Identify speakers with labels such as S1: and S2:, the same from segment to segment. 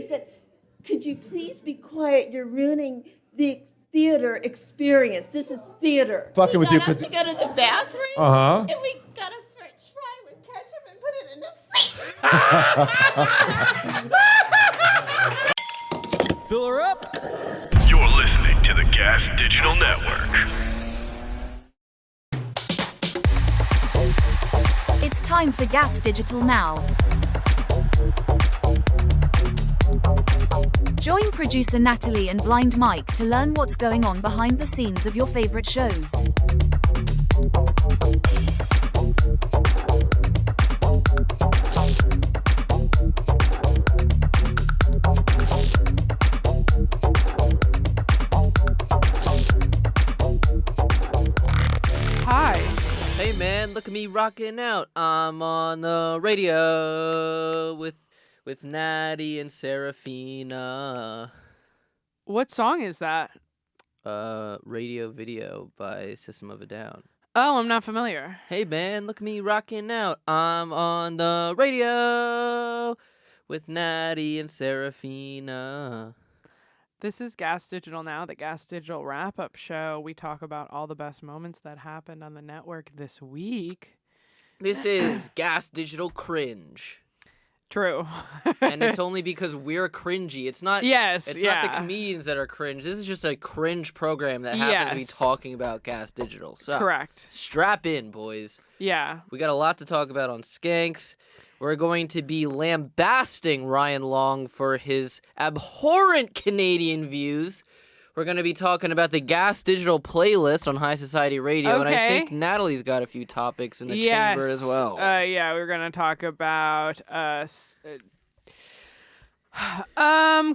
S1: said, could you please be quiet? You're ruining the theater experience. This is theater.
S2: Fucking with you
S3: got up to go to the bathroom,
S2: Uh-huh.
S3: and we got a French fry with ketchup and put it in the sink.
S4: Fill her up.
S5: You're listening to the GaS Digital Network.
S6: It's time for GaS Digital Now. Join producer Natalie and Blind Mike to learn what's going on behind the scenes of your favorite shows.
S7: Hi.
S4: Hey man, look at me rocking out. I'm on the radio with Natty and Serafina.
S7: What song is that?
S4: Radio Video by System of a Down.
S7: Oh, I'm not familiar.
S4: Hey man, look at me rocking out. I'm on the radio with Natty and Serafina.
S7: This is GaS Digital Now, the GaS Digital wrap-up show. We talk about all the best moments that happened on the network this week.
S4: This is GaS Digital Cringe.
S7: True.
S4: And it's only because we're cringy. It's not
S7: Yes,
S4: It's
S7: yeah.
S4: not the comedians that are cringe. This is just a cringe program that happens to be
S7: Yes.
S4: talking about GaS Digital. So
S7: Correct.
S4: strap in, boys.
S7: Yeah.
S4: We got a lot to talk about on Skanks. We're going to be lambasting Ryan Long for his abhorrent Canadian views. We're going to be talking about the GaS Digital playlist on High Society Radio, and I
S7: Okay.
S4: think Natalie's got a few topics in the chamber as well.
S7: Yeah, we're going to talk about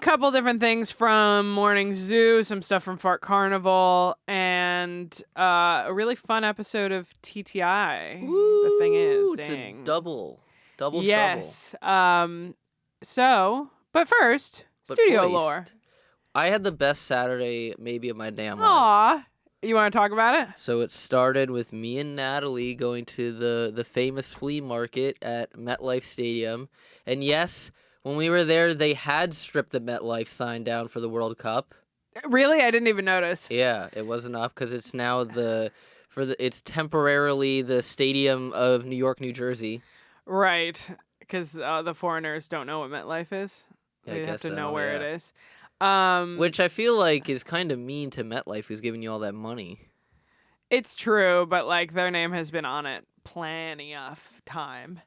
S7: couple different things from Morning Zoo, some stuff from Fart Carnival, and a really fun episode of TTI. The thing is,
S4: it's
S7: dang.
S4: a double trouble.
S7: Yes. But first,
S4: But
S7: studio
S4: first,
S7: lore.
S4: I had the best Saturday maybe of my damn life.
S7: Aw. You want to talk about it?
S4: So it started with me and Natalie going to the famous flea market at MetLife Stadium. And yes, when we were there, they had stripped the MetLife sign down for the World Cup.
S7: Really? I didn't even notice.
S4: Yeah, it wasn't up because it's now it's temporarily the Stadium of New York, New Jersey.
S7: Right. Because the foreigners don't know what MetLife is.
S4: Yeah, I
S7: They have
S4: guess
S7: to
S4: so,
S7: know where it
S4: yeah.
S7: is.
S4: Which I feel like is kind of mean to MetLife, who's giving you all that money.
S7: It's true, but like their name has been on it plenty of time.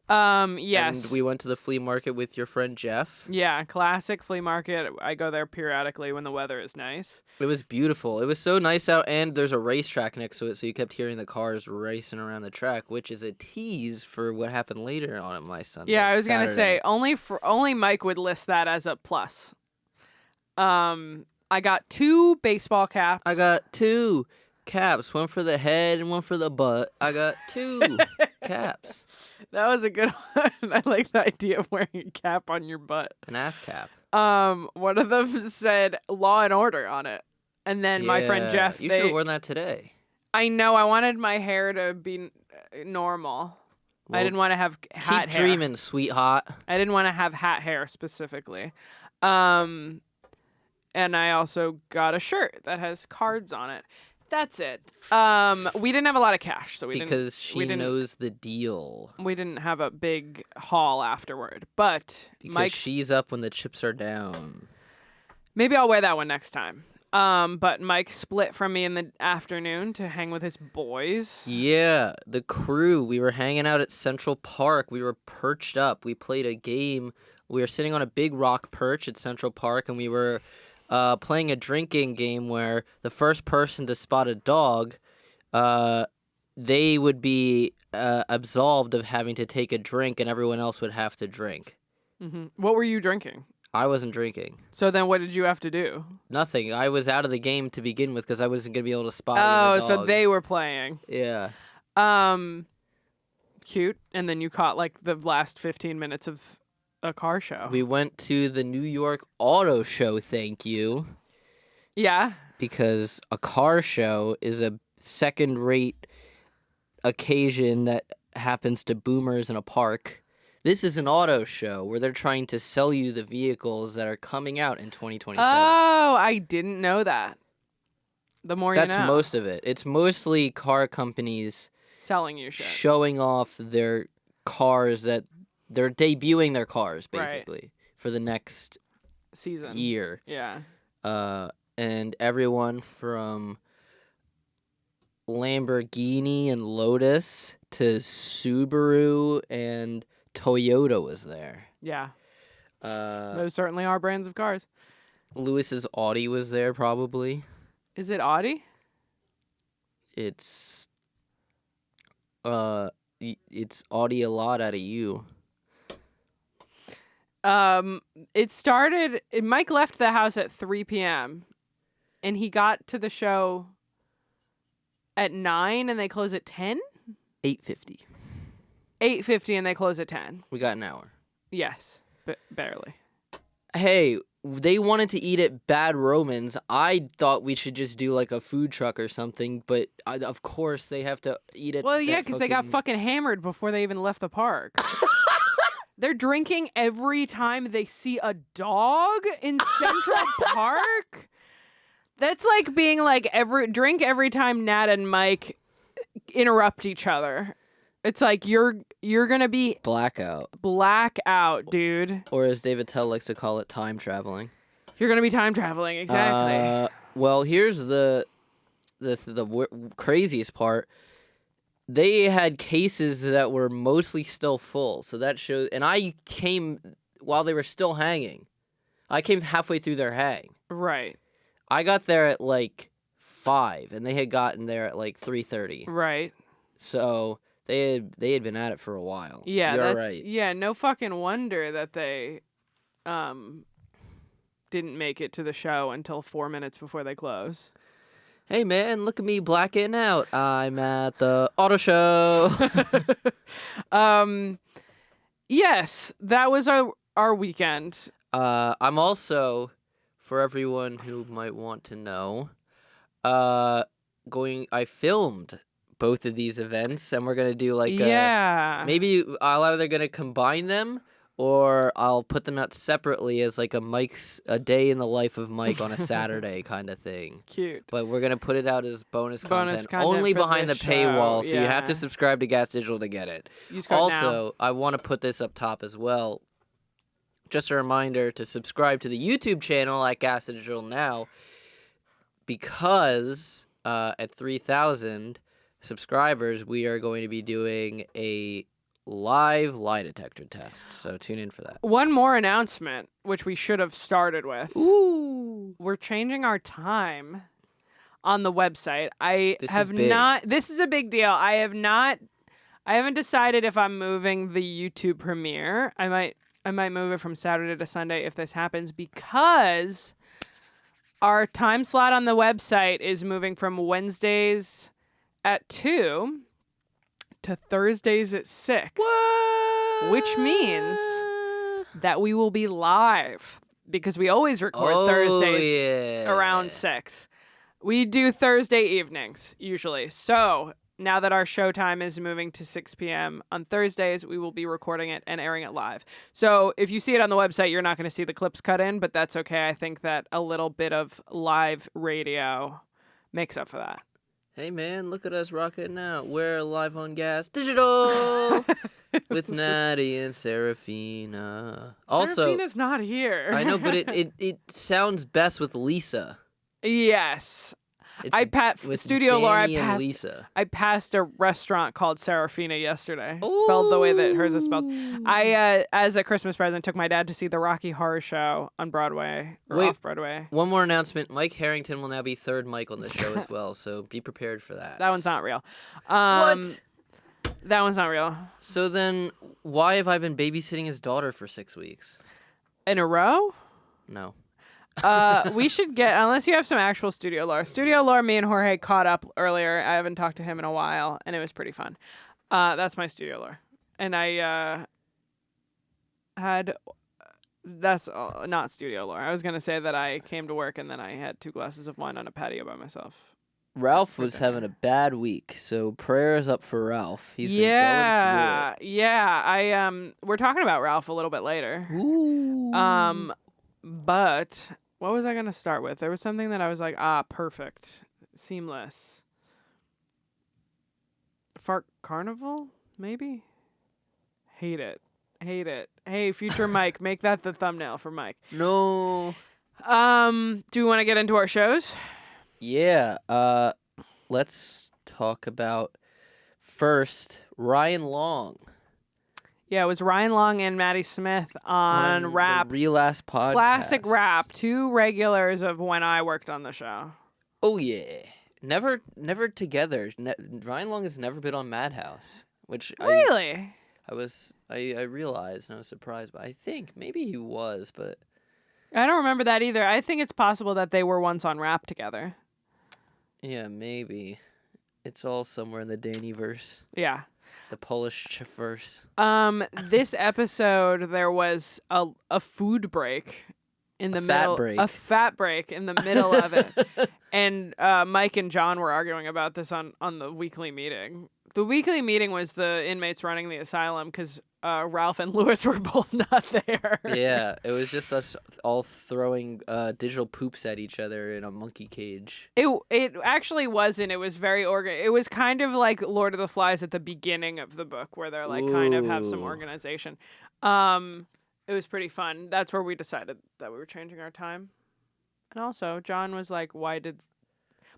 S7: Yes.
S4: And we went to the flea market with your friend Jeff.
S7: Yeah, classic flea market. I go there periodically when the weather is nice.
S4: It was beautiful. It was so nice out, and there's a racetrack next to it, so you kept hearing the cars racing around the track, which is a tease for what happened later on my Sunday.
S7: Yeah, I was gonna
S4: Saturday.
S7: say only Mike would list that as a plus. I got 2 baseball caps.
S4: I got 2 caps, one for the head and one for the butt. I got 2 caps.
S7: That was a good one. I like the idea of wearing a cap on your butt.
S4: An ass cap.
S7: One of them said Law and Order on it. And then my friend
S4: Yeah,
S7: Jeff,
S4: You should have worn that today.
S7: I know, I wanted my hair to be normal. I
S4: Well,
S7: didn't want to have hat
S4: Keep
S7: hair.
S4: dreaming, sweetheart.
S7: I didn't want to have hat hair specifically. And I also got a shirt that has cards on it. That's it. We didn't have a lot of cash, so
S4: Because she knows the deal.
S7: we didn't have a big haul afterward. But
S4: Because she's up when the chips are down.
S7: maybe I'll wear that one next time. But Mike split from me in the afternoon to hang with his boys.
S4: Yeah, the crew. We were hanging out at Central Park. We were perched up. We played a game. We were sitting on a big rock perch at Central Park, and we were playing a drinking game where the first person to spot a dog, they would be absolved of having to take a drink, and everyone else would have to drink.
S7: Mm-hmm. What were you drinking?
S4: I wasn't drinking.
S7: So then what did you have to do?
S4: Nothing. I was out of the game to begin with because I wasn't going to be able to spot any
S7: Oh,
S4: of the
S7: so
S4: dogs.
S7: they were playing.
S4: Yeah.
S7: Cute. And then you caught like the last 15 minutes of a car show.
S4: We went to the New York Auto Show, thank you.
S7: Yeah.
S4: Because a car show is a second-rate occasion that happens to boomers in a park. This is an auto show where they're trying to sell you the vehicles that are coming out in 2027.
S7: Oh, I didn't know that. The more you know.
S4: That's most of it. It's mostly car companies
S7: selling you shit.
S4: showing off their cars that they're debuting their cars basically for the next
S7: season
S4: year.
S7: Yeah.
S4: And everyone from Lamborghini and Lotus to Subaru and Toyota was there.
S7: Yeah. Those certainly are brands of cars.
S4: Lewis's Audi was there probably.
S7: Is it Audi?
S4: It's Audi a lot out of you.
S7: Mike left the house at 3 p.m. and he got to the show at 9 and they close at 10?
S4: 8:50.
S7: 8:50 and they close at 10.
S4: We got an hour.
S7: Yes, but barely.
S4: Hey, they wanted to eat at Bad Romans. I thought we should just do like a food truck or something, but of course they have to eat at.
S7: Well, yeah, because they got fucking hammered before they even left the park. They're drinking every time they see a dog in Central Park. That's like being like drink every time Nat and Mike interrupt each other. It's like you're gonna be
S4: blackout,
S7: dude.
S4: Or as David Tell likes to call it, time traveling.
S7: You're gonna be time traveling, exactly.
S4: Well, here's the craziest part. They had cases that were mostly still full, so that shows. And I came while they were still hanging. I came halfway through their hang.
S7: Right.
S4: I got there at like 5, and they had gotten there at like 3:30.
S7: Right.
S4: So they had been at it for a while.
S7: Yeah,
S4: You're
S7: that's
S4: right.
S7: Yeah, no fucking wonder that they didn't make it to the show until 4 minutes before they close.
S4: Hey man, look at me blacking out. I'm at the auto show.
S7: Yes, that was our weekend.
S4: I'm also, for everyone who might want to know, I filmed both of these events, and we're gonna do like maybe I'll either gonna combine them or I'll put them out separately as like a day in the life of Mike on a Saturday kind of thing.
S7: Cute.
S4: But we're gonna put it out as bonus content only
S7: for
S4: behind the
S7: this
S4: paywall,
S7: show.
S4: so you have to subscribe to GaS Digital to get it.
S7: Use code
S4: Also,
S7: now.
S4: I want to put this up top as well. Just a reminder to subscribe to the YouTube channel at GaS Digital now, because at 3,000 subscribers, we are going to be doing a live lie detector test. So tune in for that.
S7: One more announcement, which we should have started with.
S4: Ooh.
S7: We're changing our time on the website. This is a big deal. I haven't decided if I'm moving the YouTube premiere. I might move it from Saturday to Sunday if this happens, because our time slot on the website is moving from Wednesdays at 2 to Thursdays at 6.
S4: What?
S7: Which means that we will be live, because we always record Thursdays around 6. We do Thursday evenings usually. So now that our showtime is moving to 6 p.m. on Thursdays, we will be recording it and airing it live. So if you see it on the website, you're not going to see the clips cut in, but that's okay. I think that a little bit of live radio makes up for that.
S4: Hey man, look at us rocking out. We're live on GaS Digital with Natty and Serafina.
S7: Serafina's not here.
S4: I know, but it sounds best with Lisa.
S7: Yes.
S4: With
S7: Studio Laura,
S4: Danny and Lisa.
S7: I passed a restaurant called Serafina yesterday. Spelled the way that hers is spelled. I, as a Christmas present, took my dad to see the Rocky Horror Show on Broadway, off-Broadway.
S4: One more announcement. Mike Harrington will now be third Mike on the show as well, so be prepared for that.
S7: That one's not real.
S4: What?
S7: That one's not real.
S4: So then, why have I been babysitting his daughter for 6 weeks?
S7: In a row?
S4: No.
S7: We should get, unless you have some actual studio lore. Studio lore, me and Jorge caught up earlier. I haven't talked to him in a while, and it was pretty fun. That's my studio lore. And I that's not studio lore. I was going to say that I came to work and then I had 2 glasses of wine on a patio by myself.
S4: Ralph was having a bad week, so prayers up for Ralph. He's been going
S7: Yeah. We're talking about Ralph a little bit later.
S4: through it.
S7: But what was I gonna start with? There was something that I was like, perfect, seamless. Fart Carnival, maybe. Hate it. Hey, future Mike, make that the thumbnail for Mike.
S4: No.
S7: Do we want to get into our shows?
S4: Yeah. Let's talk about first Ryan Long
S7: Yeah, it was Ryan Long and Maddie Smith on Rap.
S4: the Real Ass Podcast.
S7: Classic Rap. 2 regulars of when I worked on the show.
S4: Oh yeah. Never together. Ryan Long has never been on Madhouse, which
S7: Really?
S4: I realized and I was surprised, but I think maybe he was, but
S7: I don't remember that either. I think it's possible that they were once on Rap together.
S4: yeah, maybe. It's all somewhere in the Danny-verse,
S7: Yeah.
S4: the Polish verse.
S7: This episode there was a food break in the
S4: fat
S7: middle,
S4: break.
S7: a fat break in the middle of it, and Mike and John were arguing about this on the weekly meeting. The weekly meeting was the inmates running the asylum because Ralph and Lewis were both not there.
S4: Yeah, it was just us all throwing digital poops at each other in a monkey cage.
S7: It actually wasn't. It was very It was kind of like Lord of the Flies at the beginning of the book, where they're like kind of have some
S4: Ooh.
S7: organization. It was pretty fun. That's where we decided that we were changing our time. And also, John was like,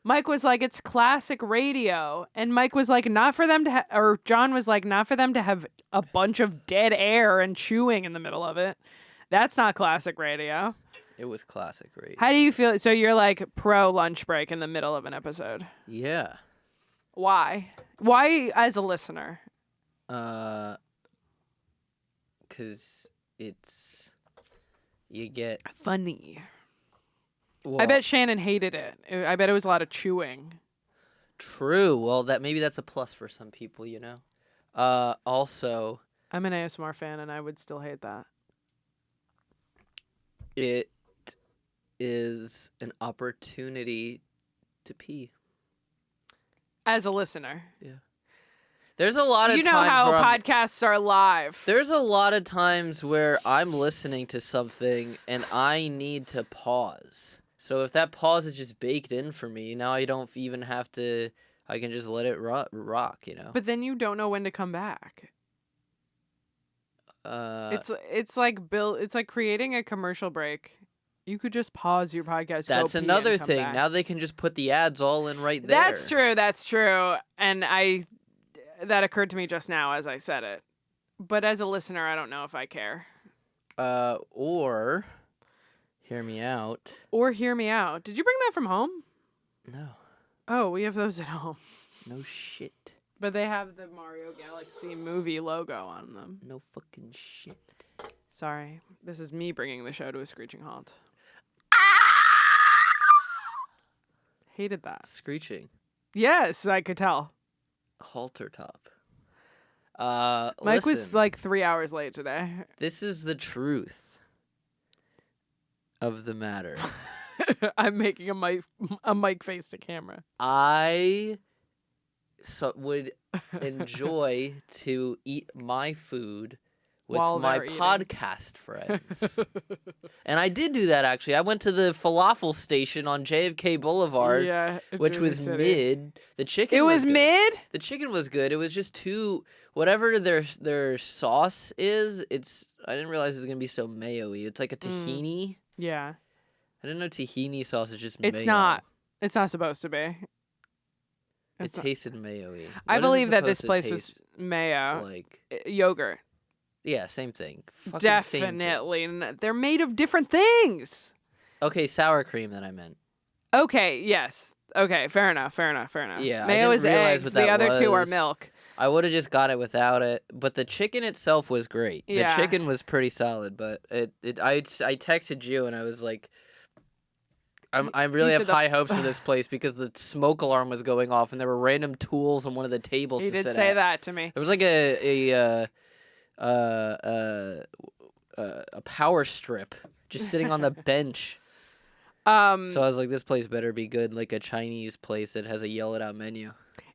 S7: Mike was like, it's classic radio. And Mike was like, not for them to or John was like, not for them to have a bunch of dead air and chewing in the middle of it. That's not classic radio.
S4: It was classic radio.
S7: How do you feel? So you're like pro lunch break in the middle of an episode.
S4: Yeah.
S7: Why? Why as a listener?
S4: 'Cause it's you get
S7: Funny.
S4: well,
S7: I bet Shannon hated it. I bet it was a lot of chewing.
S4: true. Well, that's a plus for some people, you know. Also,
S7: I'm an ASMR fan and I would still hate that.
S4: it is an opportunity to pee.
S7: As a listener.
S4: There's a lot of
S7: You know
S4: times
S7: how
S4: where
S7: podcasts are live.
S4: there's a lot of times where I'm listening to something and I need to pause. So if that pause is just baked in for me, now I don't even have to. I can just let it rock, you know.
S7: But then you don't know when to come back. It's like it's like creating a commercial break. You could just pause your podcast.
S4: That's
S7: go pee,
S4: another
S7: and come
S4: thing.
S7: back.
S4: Now they can just put the ads all in right there.
S7: That's true. And that occurred to me just now as I said it. But as a listener, I don't know if I care.
S4: Or hear me out.
S7: Or hear me out. Did you bring that from home?
S4: No.
S7: Oh, we have those at home.
S4: No shit.
S7: But they have the Mario Galaxy movie logo on them.
S4: No fucking shit.
S7: Sorry. This is me bringing the show to a screeching halt. Hated that.
S4: Screeching.
S7: Yes, I could tell.
S4: Halter top.
S7: Mike was
S4: listen,
S7: like 3 hours late today.
S4: this is the truth of the matter.
S7: I'm making a mic face to camera.
S4: I would enjoy to eat my food with
S7: While
S4: my
S7: they're eating.
S4: podcast friends. And I did do that, actually. I went to the falafel station on JFK Boulevard,
S7: Yeah,
S4: which
S7: Jersey
S4: was
S7: City.
S4: mid. The chicken
S7: It was
S4: good.
S7: mid?
S4: The chicken was good. It was just too... Whatever their sauce is, I didn't realize it was going to be so mayo-y. It's like a tahini.
S7: Yeah.
S4: I didn't know tahini sauce is just
S7: It's
S4: mayo.
S7: not. It's not supposed to be.
S4: It
S7: It's not-
S4: tasted mayo-y.
S7: I
S4: What is it
S7: believe that this
S4: supposed to
S7: place was
S4: taste
S7: mayo.
S4: like?
S7: Yogurt.
S4: Yeah, same thing. Fucking same thing.
S7: Definitely. They're made of different things.
S4: Okay, sour cream that I meant.
S7: Okay, yes. Okay, fair enough.
S4: Yeah, I
S7: Mayo
S4: didn't
S7: is
S4: realize
S7: eggs.
S4: what
S7: The
S4: that
S7: other two are
S4: was.
S7: milk.
S4: I would have just got it without it, but the chicken itself was great.
S7: Yeah.
S4: The chicken was pretty solid, but I texted you and I was like, I really
S7: You
S4: have
S7: said
S4: high hopes for this place because the smoke alarm was going off and there were random tools on one of the tables
S7: He
S4: to
S7: did
S4: sit
S7: say
S4: at.
S7: that to me.
S4: There was like a power strip just sitting on the bench. So I was like, this place better be good, like a Chinese place that has a yell it out menu.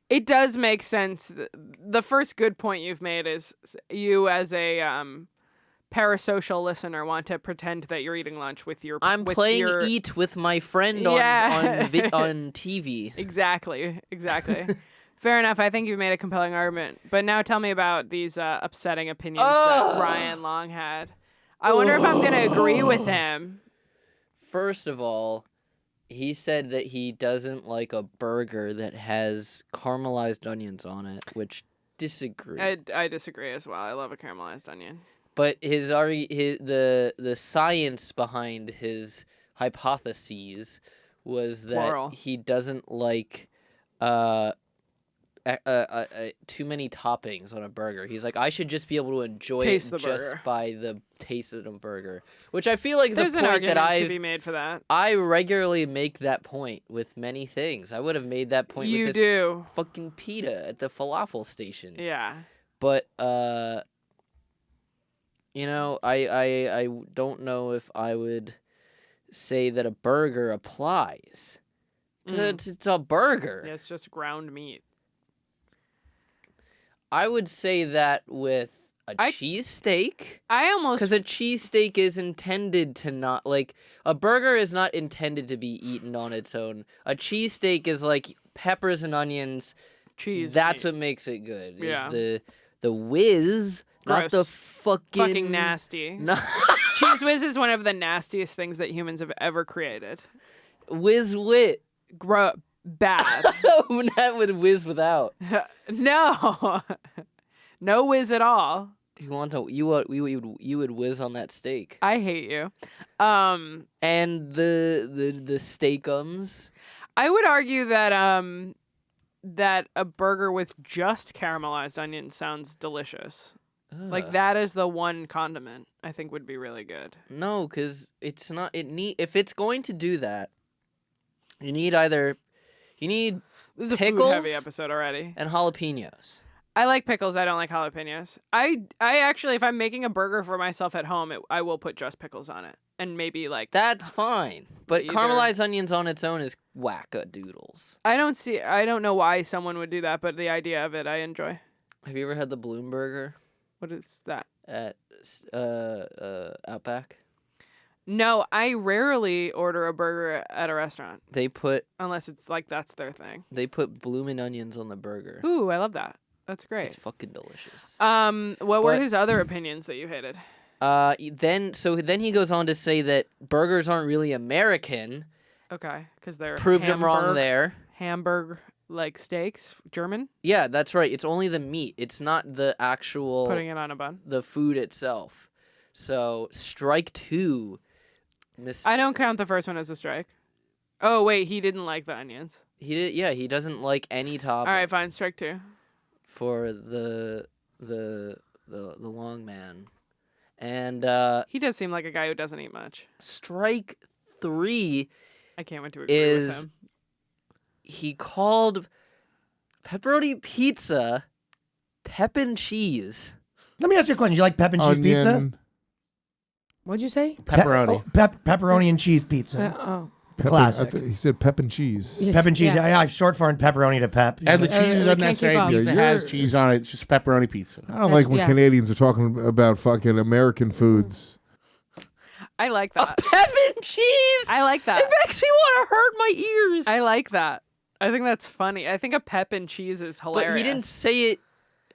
S7: It does make sense. The first good point you've made is you as a parasocial listener want to pretend that you're eating lunch with your.
S4: I'm
S7: with
S4: playing
S7: your...
S4: Eat with my friend on TV.
S7: Exactly. Fair enough. I think you've made a compelling argument. But now tell me about these upsetting opinions that Ryan Long had. I wonder if I'm going to agree with him.
S4: First of all, he said that he doesn't like a burger that has caramelized onions on it, which disagree.
S7: I disagree as well. I love a caramelized onion.
S4: But the science behind his hypotheses was that
S7: Plural.
S4: he doesn't like too many toppings on a burger. He's like, I should just be able to enjoy
S7: Taste
S4: it
S7: the
S4: just
S7: burger.
S4: by the taste of the burger, which I feel like is
S7: There's
S4: a
S7: an
S4: point that
S7: argument to be made for that.
S4: I regularly make that point with many things. I would have made that point
S7: You
S4: with this
S7: do.
S4: fucking pita at the falafel station.
S7: Yeah.
S4: But you know, I don't know if I would say that a burger applies. It's a burger.
S7: Yeah, it's just ground meat.
S4: I would say that with a cheesesteak.
S7: I almost...
S4: Because a cheesesteak is intended to not, like, a burger is not intended to be eaten on its own. A cheesesteak is like peppers and onions.
S7: Cheese.
S4: That's
S7: meat.
S4: what makes it good.
S7: Yeah.
S4: Is the whiz, not the
S7: Gross.
S4: fucking...
S7: Fucking nasty.
S4: No.
S7: Cheese whiz is one of the nastiest things that humans have ever created.
S4: Whiz wit.
S7: Bad.
S4: Not with whiz without.
S7: No. No whiz at all.
S4: You would whiz on that steak.
S7: I hate you.
S4: And the steakums.
S7: I would argue that that a burger with just caramelized onions sounds delicious. Like that is the one condiment I think would be really good.
S4: No, because it's not. If it's going to do that, you need
S7: This is a
S4: pickles
S7: food-heavy episode already.
S4: and jalapenos.
S7: I like pickles. I don't like jalapenos. I actually, if I'm making a burger for myself at home, I will put just pickles on it. And maybe like...
S4: That's fine. But
S7: Either-
S4: caramelized onions on its own is wackadoodles.
S7: I don't know why someone would do that, but the idea of it, I enjoy.
S4: Have you ever had the Bloom Burger
S7: What is that?
S4: at Outback?
S7: No, I rarely order a burger at a restaurant.
S4: They put
S7: Unless it's like that's their thing.
S4: bloomin' onions on the burger.
S7: Ooh, I love that. That's great.
S4: It's fucking delicious.
S7: What were
S4: But-
S7: his other opinions that you hated?
S4: Then he goes on to say that burgers aren't really American.
S7: Okay, because they're
S4: Proved him wrong there.
S7: Hamburg like steaks, German,
S4: Yeah, that's right. It's only the meat. It's not the actual
S7: putting it on a bun.
S4: the food itself. So strike two.
S7: I don't count the first one as a strike. Oh wait, he didn't like the onions.
S4: He did. Yeah, he doesn't like any topping.
S7: All right, fine, strike two.
S4: For the long man, and
S7: He does seem like a guy who doesn't eat much.
S4: strike three
S7: I can't wait to agree with
S4: is
S7: him.
S4: he called pepperoni pizza pep and cheese.
S2: Let me ask you a question. You like pep and cheese pizza?
S8: Onion,
S9: What'd you say?
S8: pepperoni.
S2: Pepperoni and cheese pizza.
S9: Oh.
S2: The
S8: Pepper-
S2: classic.
S8: He said pep and cheese.
S9: Yeah.
S2: Pep and cheese.
S9: Yeah.
S2: Yeah, short form pepperoni to pep.
S10: And the cheese is
S9: we can't
S10: unnecessary.
S9: keep up.
S10: Pizza
S8: Yeah,
S10: has
S8: you're-
S10: cheese on it. It's just pepperoni pizza.
S8: I don't like when
S9: Yeah.
S8: Canadians are talking about fucking American foods.
S7: I like that.
S4: Pep and cheese.
S7: I like that.
S4: It makes me want to hurt my ears.
S7: I like that. I think that's funny. I think a pep and cheese is hilarious.
S4: But he didn't say it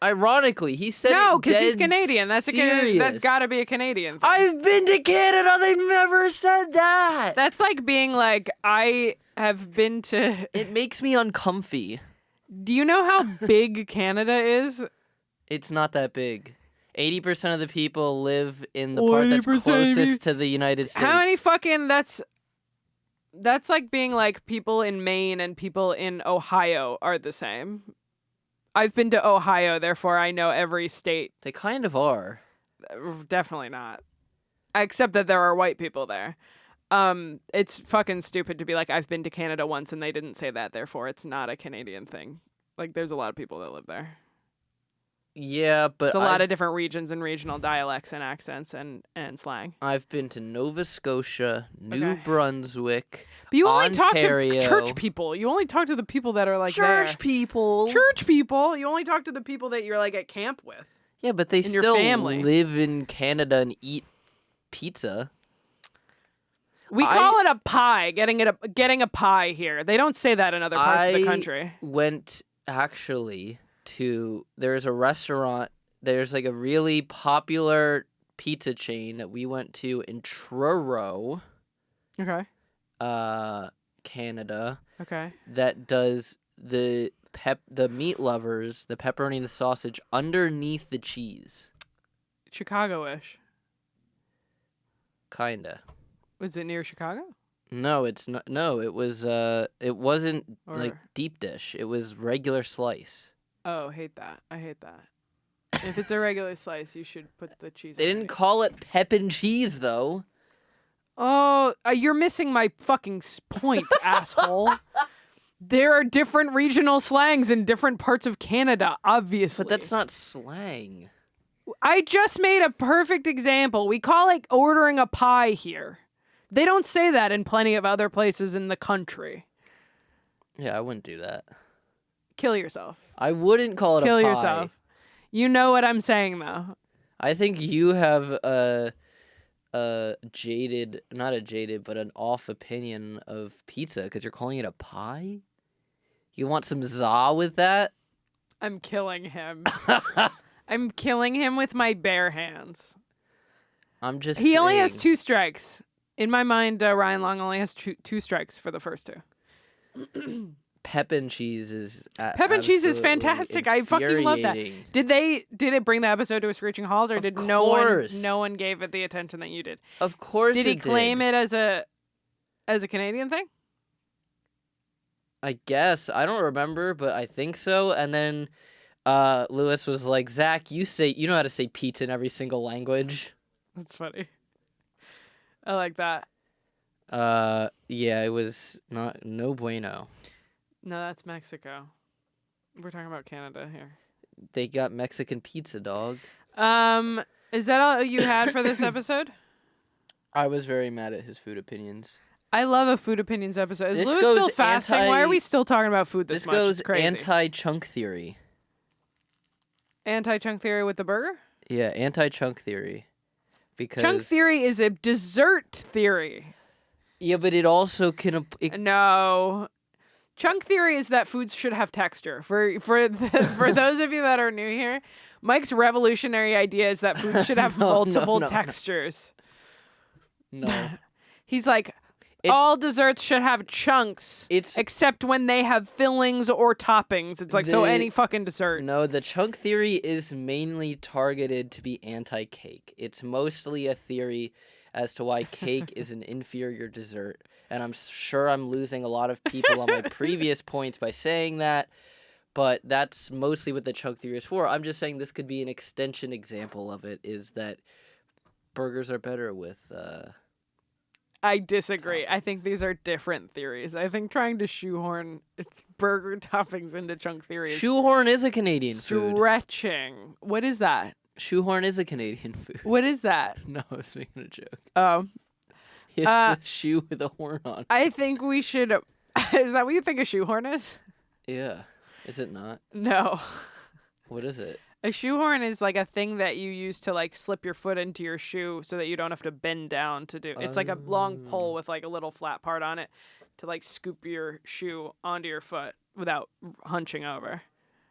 S4: ironically. He said
S7: No,
S4: it
S7: because he's
S4: dead
S7: Canadian. That's
S4: serious.
S7: that's got to be a Canadian thing.
S4: I've been to Canada. They've never said that.
S7: That's like being like, I have been to.
S4: It makes me uncomfy.
S7: Do you know how big Canada is?
S4: It's not that big. 80% of the people live in the part that's
S7: 80%,
S4: closest to the United States.
S7: How many fucking that's like being like people in Maine and people in Ohio are the same. I've been to Ohio, therefore I know every state.
S4: They kind of are.
S7: Definitely not. Except that there are white people there. It's fucking stupid to be like, I've been to Canada once and they didn't say that, therefore it's not a Canadian thing. Like, there's a lot of people that live there.
S4: Yeah, but
S7: It's a lot of different regions and regional dialects and accents and slang.
S4: I've been to Nova Scotia, New Brunswick,
S7: But you only
S4: Ontario.
S7: talk to church people. You only talk to the people that are like
S4: Church people.
S7: Church people. You only talk to the people that you're like at camp with.
S4: Yeah, but they
S7: in your
S4: still
S7: family.
S4: live in Canada and eat pizza.
S7: We call it a pie. Getting a pie here. They don't say that in other parts of the country.
S4: Went actually to there's a restaurant. There's like a really popular pizza chain that we went to in Truro,
S7: Okay.
S4: Canada.
S7: Okay.
S4: That does the meat lovers, the pepperoni and the sausage underneath the cheese.
S7: Chicago-ish.
S4: Kinda.
S7: Was it near Chicago?
S4: No, it's not. No, it was. It wasn't like
S7: Or-
S4: deep dish. It was regular slice.
S7: Oh, hate that. I hate that. If it's a regular slice, you should put the cheese.
S4: They didn't
S7: underneath.
S4: call it pep and cheese though.
S7: Oh, you're missing my fucking point, asshole. There are different regional slangs in different parts of Canada, obviously.
S4: But that's not slang.
S7: I just made a perfect example. We call it ordering a pie here. They don't say that in plenty of other places in the country.
S4: Yeah, I wouldn't do that.
S7: Kill yourself.
S4: I wouldn't call it
S7: Kill
S4: a pie.
S7: yourself. You know what I'm saying, though.
S4: I think you have a jaded, not a jaded, but an off opinion of pizza because you're calling it a pie? You want some za with that?
S7: I'm killing him. I'm killing him with my bare hands.
S4: I'm just
S7: He only has
S4: saying.
S7: 2 strikes. In my mind, Ryan Long only has two strikes for the first 2.
S4: Pep and cheese is
S7: Pep and cheese is
S4: absolutely
S7: fantastic. I fucking love that.
S4: infuriating.
S7: Did it bring the episode to a screeching halt, or
S4: Of
S7: did
S4: course.
S7: no one gave it the attention that you did?
S4: Of course
S7: Did he
S4: it
S7: claim
S4: did.
S7: it as a Canadian thing?
S4: I guess. I don't remember, but I think so. And then Lewis was like, Zach, you know how to say pizza in every single language.
S7: That's funny. I like that.
S4: Yeah, it was no bueno.
S7: No, that's Mexico. We're talking about Canada here.
S4: They got Mexican pizza, dog.
S7: Is that all you had for this episode?
S4: I was very mad at his food opinions.
S7: I love a food opinions episode. Is
S4: This
S7: Lewis
S4: goes
S7: still fasting? Why are we still talking about food this much?
S4: goes
S7: It's crazy.
S4: anti-chunk theory.
S7: Anti-chunk theory with the burger?
S4: Yeah, anti-chunk theory. Because
S7: Chunk theory is a dessert theory.
S4: Yeah, but it also can.
S7: No. Chunk theory is that foods should have texture. For those of you that are new here, Mike's revolutionary idea is that foods should have multiple textures.
S4: No.
S7: He's like, all desserts should have chunks, except when they have fillings or toppings. It's like, so any fucking dessert.
S4: No, the chunk theory is mainly targeted to be anti-cake. It's mostly a theory as to why cake is an inferior dessert. And I'm sure I'm losing a lot of people on my previous points by saying that, but that's mostly what the chunk theory is for. I'm just saying this could be an extension example of it, is that burgers are better with...
S7: I disagree. I think these are different theories. I think trying to shoehorn burger toppings into chunk theory is
S4: Shoehorn is a Canadian food.
S7: stretching. What is that?
S4: Shoehorn is a Canadian food.
S7: What is that?
S4: No, I was making a joke.
S7: Oh.
S4: It's a shoe with a horn on.
S7: I think we should... Is that what you think a shoehorn is?
S4: Yeah. Is it not?
S7: No.
S4: What is it?
S7: A shoehorn is like a thing that you use to like slip your foot into your shoe so that you don't have to bend down to do. It's like a long pole with like a little flat part on it to like scoop your shoe onto your foot without hunching over.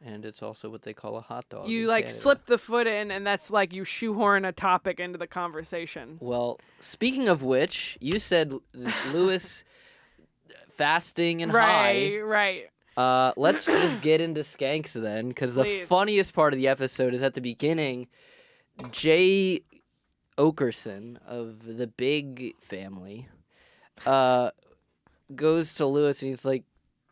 S4: And it's also what they call a hot dog.
S7: You
S4: in
S7: like
S4: Canada.
S7: slip the foot in, and that's like you shoehorn a topic into the conversation.
S4: Well, speaking of which, you said Lewis fasting and high.
S7: Right.
S4: Let's just get into Skanks then, because the
S7: Please.
S4: funniest part of the episode is at the beginning. Jay Okerson of the Big family goes to Lewis and he's like,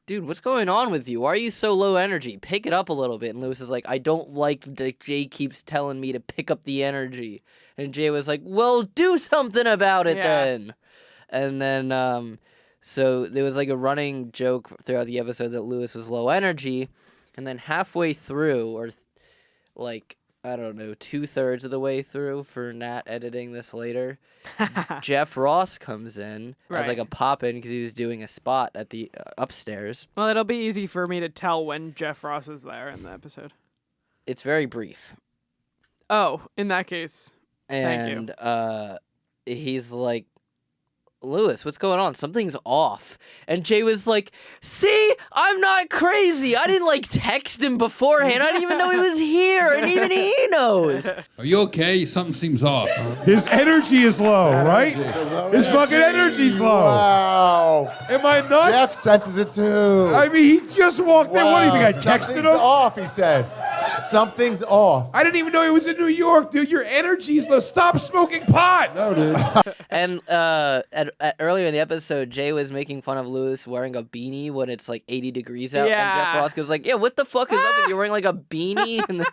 S4: dude, what's going on with you? Why are you so low energy? Pick it up a little bit. And Lewis is like, I don't like that Jay keeps telling me to pick up the energy. And Jay was like, well, do something about it then. And then, so there was like a running joke throughout the episode that Lewis was low energy. And then halfway through, or like, I don't know, 2/3 of the way through for Nat editing this later. Jeff Ross comes in as like a pop-in because he was doing a spot at the upstairs.
S7: Well, it'll be easy for me to tell when Jeff Ross is there in the episode.
S4: It's very brief.
S7: Oh, in that case,
S4: and
S7: thank you.
S4: He's like, Lewis, what's going on? Something's off. And Jay was like, see, I'm not crazy. I didn't like text him beforehand. I didn't even know he was here. And even he knows.
S11: Are you okay? Something seems off.
S12: His energy is low, right? His fucking energy's low.
S13: Wow.
S12: Am I nuts?
S13: Jeff senses it too.
S12: I mean, he just walked in. What do you think? I texted
S13: Something's
S12: him?
S13: off, he said. Something's off.
S12: I didn't even know he was in New York, dude. Your energy's low. Stop smoking pot.
S13: No, dude.
S4: And earlier in the episode, Jay was making fun of Lewis wearing a beanie when it's like 80 degrees out.
S7: Yeah.
S4: And Jeff Ross goes like, yeah, what the fuck is up with you wearing like a beanie? And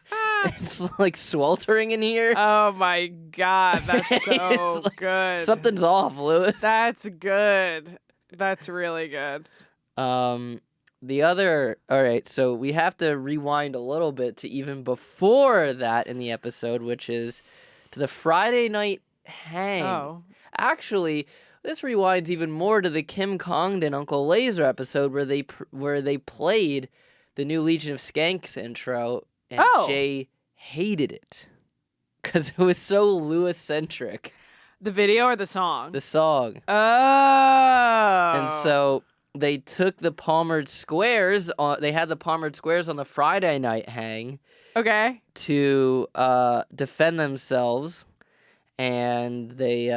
S4: it's like sweltering in here.
S7: Oh my God, that's so
S4: like,
S7: good.
S4: Something's off, Lewis.
S7: That's good. That's really good.
S4: All right, so we have to rewind a little bit to even before that in the episode, which is to the Friday night hang.
S7: Oh.
S4: Actually, this rewinds even more to the Kim Congdon Uncle Laser episode where they played the new Legion of Skanks intro, and Jay hated it because it was so Lewis-centric.
S7: The video or the song?
S4: The song.
S7: Oh.
S4: And so they took the Palmered Squares they had the Palmered Squares on the Friday night hang.
S7: Okay.
S4: To defend themselves, and they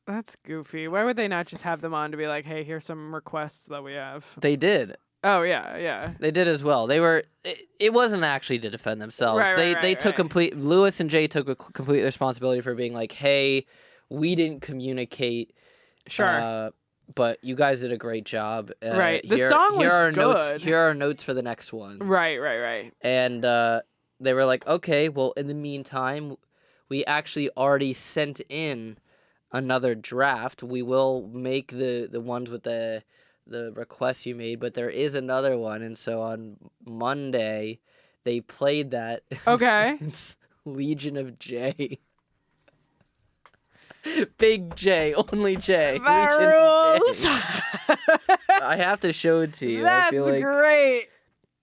S7: That's goofy. Why would they not just have them on to be like, hey, here's some requests that we have?
S4: They did.
S7: Oh, yeah.
S4: They did as well. It wasn't actually to defend themselves. They took Lewis and Jay took complete responsibility for being like, hey, we didn't communicate.
S7: Sure.
S4: But you guys did a great job.
S7: Right. The song was good.
S4: Here are notes for the next one.
S7: Right.
S4: And they were like, okay, well, in the meantime, we actually already sent in another draft. We will make the ones with the requests you made, but there is another one. And so on Monday, they played that.
S7: Okay.
S4: It's Legion of J. Big J, only J.
S7: That
S4: Legion
S7: rules.
S4: of J. I have to show it to you.
S7: That's
S4: I feel like...
S7: great.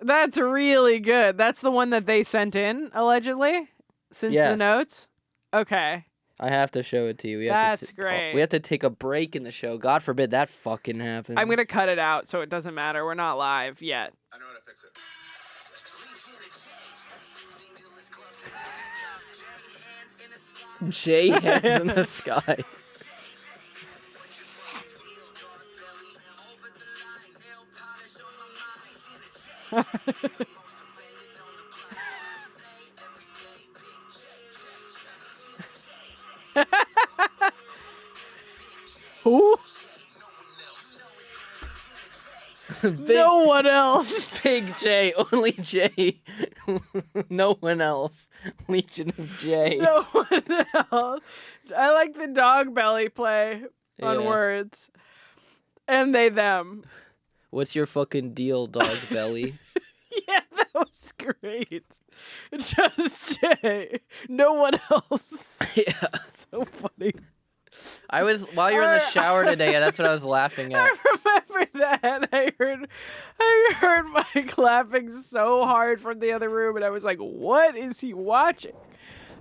S7: That's really good. That's the one that they sent in, allegedly, since the notes? Okay.
S4: I have to show it to you.
S7: That's great.
S4: We have to take a break in the show. God forbid that fucking happens.
S7: I'm going to cut it out so it doesn't matter. We're not live yet.
S13: I know how to fix it.
S4: J hands in the sky.
S7: Who? No one else.
S4: Big J, only J. No one else. Legion of J.
S7: No one else. I like the dog belly play on words. And they, them.
S4: What's your fucking deal, dog belly?
S7: Yeah, that was great. Just J. No one else.
S4: Yeah.
S7: So funny.
S4: While you were in the shower today, that's what I was laughing at.
S7: I remember that. I heard Mike laughing so hard from the other room, and I was like, what is he watching?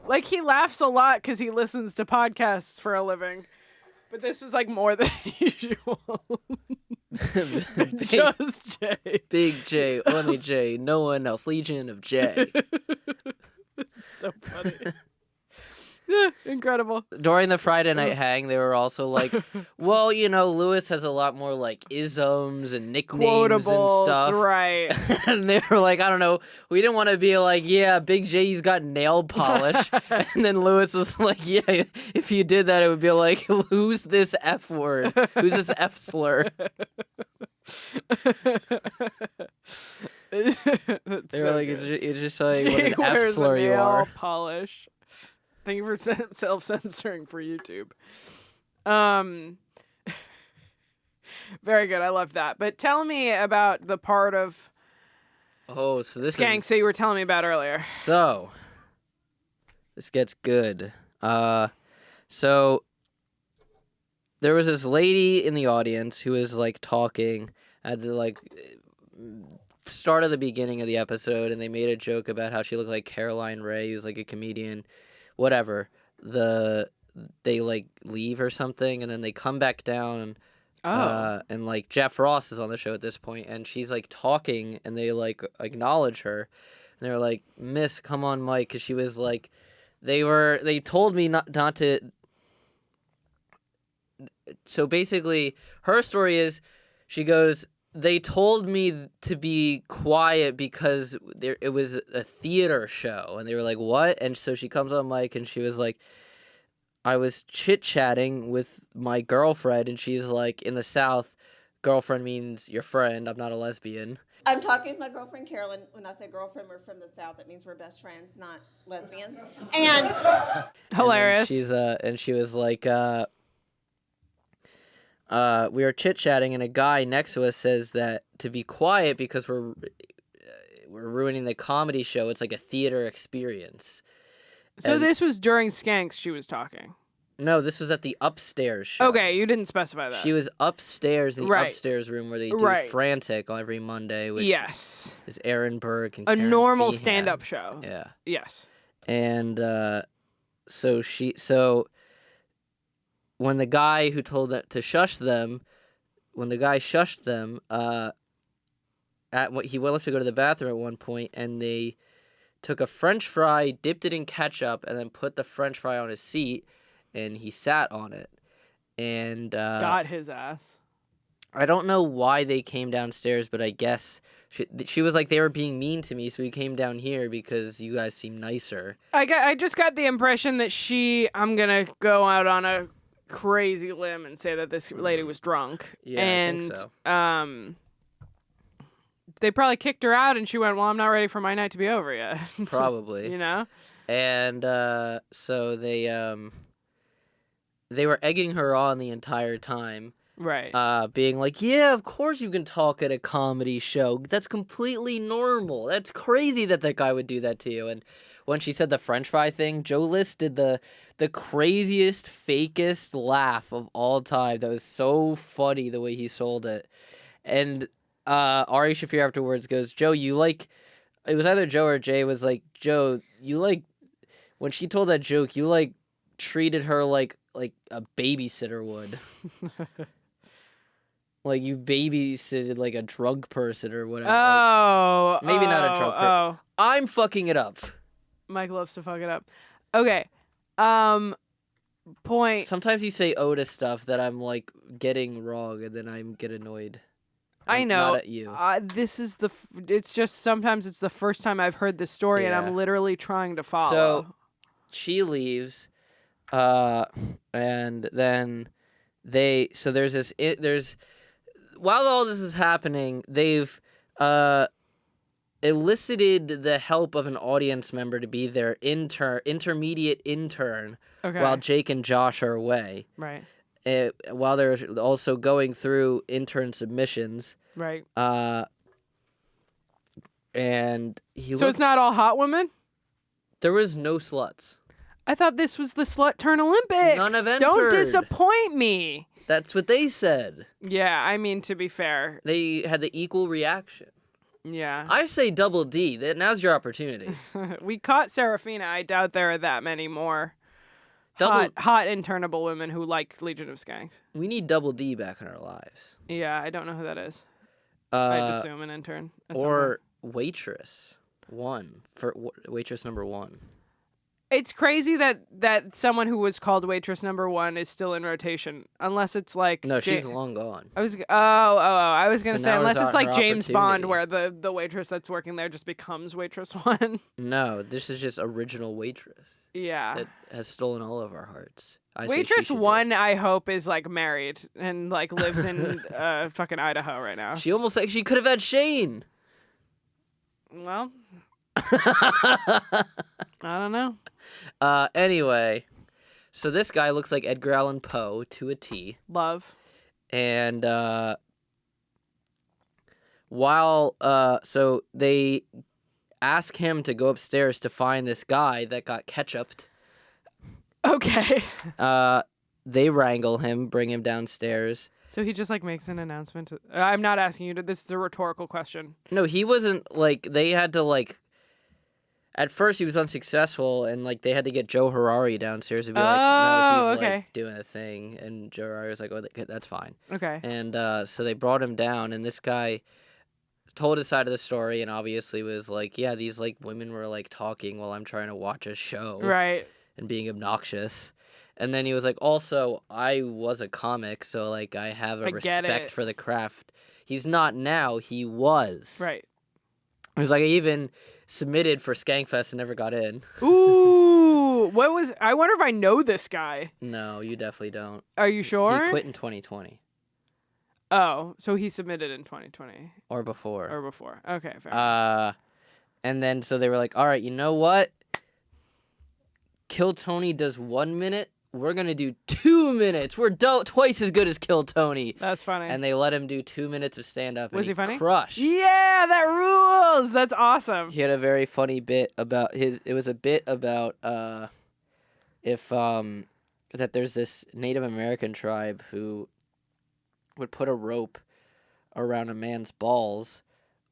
S7: Like, he laughs a lot because he listens to podcasts for a living. But this was like more than usual. Just J.
S4: Big J, only J, no one else. Legion of J.
S7: It's so funny. Incredible.
S4: During the Friday night hang, they were also like, well, Lewis has a lot more like isms and nicknames
S7: Quotables,
S4: and stuff.
S7: Right.
S4: And they were like, I don't know, we didn't want to be like, yeah, Big J's got nail polish. And then Lewis was like, yeah, if you did that, it would be like, who's this F word? Who's this F slur? They were like, it's just like, what an F slur you are.
S7: Polish. Thank you for self-censoring for YouTube. Very good. I love that. But tell me about the part of
S4: so this
S7: Skanks that you were telling me about earlier.
S4: So, This gets good. So there was this lady in the audience who was like talking at the like start of the beginning of the episode, and they made a joke about how she looked like Caroline Ray, who's like a comedian, whatever. They like leave or something, and then they come back down. And like Jeff Ross is on the show at this point, and she's like talking, and they like acknowledge her, and they're like, "Miss, come on, Mike," because she was like, they told me not to. So basically, her story is, she goes, they told me to be quiet because it was a theater show, and they were like, "What?" And so she comes on mic, and she was like, I was chit-chatting with my girlfriend, and she's like, in the South, girlfriend means your friend. I'm not a lesbian.
S1: I'm talking with my girlfriend Carolyn. When I say girlfriend, we're from the South. That means we're best friends, not lesbians. And
S7: hilarious.
S4: And she was like, we were chit-chatting, and a guy next to us says that to be quiet because we're ruining the comedy show. It's like a theater experience.
S7: So this was during Skanks she was talking?
S4: No, this was at the upstairs show.
S7: Okay, you didn't specify that.
S4: She was upstairs in the upstairs room where they do Frantic on every Monday, which is Aaron Burke and
S7: a
S4: Karen
S7: normal
S4: Feehan.
S7: stand-up show.
S4: Yeah.
S7: Yes.
S4: And so when the guy who told that to shush them, when the guy shushed them, he went off to go to the bathroom at one point, and they took a French fry, dipped it in ketchup, and then put the French fry on his seat, and he sat on it. And
S7: got his ass.
S4: I don't know why they came downstairs, but I guess she was like, they were being mean to me, so we came down here because you guys seem nicer.
S7: I just got the impression that I'm gonna go out on a crazy limb and say that this lady was drunk.
S4: Yeah,
S7: and,
S4: I think so.
S7: They probably kicked her out, and she went, "Well, I'm not ready for my night to be over yet."
S4: Probably.
S7: You know?
S4: And so they were egging her on the entire time.
S7: Right.
S4: Being like, "Yeah, of course you can talk at a comedy show. That's completely normal. That's crazy that guy would do that to you." And when she said the French fry thing, Joe List did the craziest, fakest laugh of all time. That was so funny the way he sold it. And Ari Shaffir afterwards goes, "Joe, you like," it was either Joe or Jay was like, "Joe, you like," when she told that joke, you like treated her like a babysitter would. Like you babysitted like a drug person or whatever.
S7: Oh.
S4: Maybe not a drug person.
S7: Oh.
S4: I'm fucking it up.
S7: Mike loves to fuck it up. Okay. Point.
S4: Sometimes you say "oh" to stuff that I'm like getting wrong, and then I get annoyed.
S7: I know.
S4: Not at you.
S7: It's just sometimes it's the first time I've heard this story, and I'm literally trying to follow.
S4: So she leaves, and then while all this is happening, they've elicited the help of an audience member to be their intermediate intern, while Jake and Josh are away.
S7: Right.
S4: While they're also going through intern submissions.
S7: Right.
S4: And
S7: So it's not all hot women?
S4: There was no sluts.
S7: I thought this was the Slut Turn Olympics.
S4: None have
S7: Don't
S4: entered.
S7: disappoint me.
S4: That's what they said.
S7: Yeah, I mean, to be fair.
S4: They had the equal reaction.
S7: Yeah.
S4: I say double D. Now's your opportunity.
S7: We caught Serafina. I doubt there are that many more hot internable women who like Legion of Skanks.
S4: We need double D back in our lives.
S7: Yeah, I don't know who that is. I'd assume an intern.
S4: Or waitress. Waitress number 1.
S7: It's crazy that someone who was called waitress number 1 is still in rotation, unless it's like
S4: no, she's long gone.
S7: I was gonna say unless it's like James Bond, where the waitress that's working there just becomes waitress 1.
S4: No, this is just original waitress.
S7: Yeah,
S4: that has stolen all of our hearts.
S7: Waitress 1, I hope, is like married and like lives in fucking Idaho right now.
S4: She almost like she could have had Shane.
S7: Well, I don't know.
S4: Anyway, so this guy looks like Edgar Allan Poe to a T.
S7: Love.
S4: And so they ask him to go upstairs to find this guy that got ketchuped.
S7: Okay.
S4: They wrangle him, bring him downstairs.
S7: So he just like makes an announcement. I'm not asking you to. This is a rhetorical question.
S4: No, he wasn't like they had to like. At first, he was unsuccessful, and like they had to get Joe Harari downstairs to be like, "No, he's
S7: okay.
S4: like doing a thing." And Joe Harari was like, "Oh, that's fine."
S7: Okay.
S4: And so they brought him down, and this guy told his side of the story, and obviously was like, "Yeah, these like women were like talking while I'm trying to watch a show,
S7: Right.
S4: and being obnoxious." And then he was like, "Also, I was a comic, so like I have a respect for the craft." He's not now. He was.
S7: Right.
S4: He was like, I even submitted for Skankfest and never got in.
S7: Ooh, I wonder if I know this guy.
S4: No, you definitely don't.
S7: Are you sure?
S4: He quit in 2020.
S7: Oh, so he submitted in 2020.
S4: Or before.
S7: Okay, fair enough.
S4: And then so they were like, all right, you know what? Kill Tony does 1 minute. We're going to do 2 minutes. We're twice as good as Kill Tony.
S7: That's funny.
S4: And they let him do 2 minutes of stand-up.
S7: Was he funny?
S4: Crushed.
S7: Yeah, that rules. That's awesome.
S4: He had a very funny bit about it was a bit about that there's this Native American tribe who would put a rope around a man's balls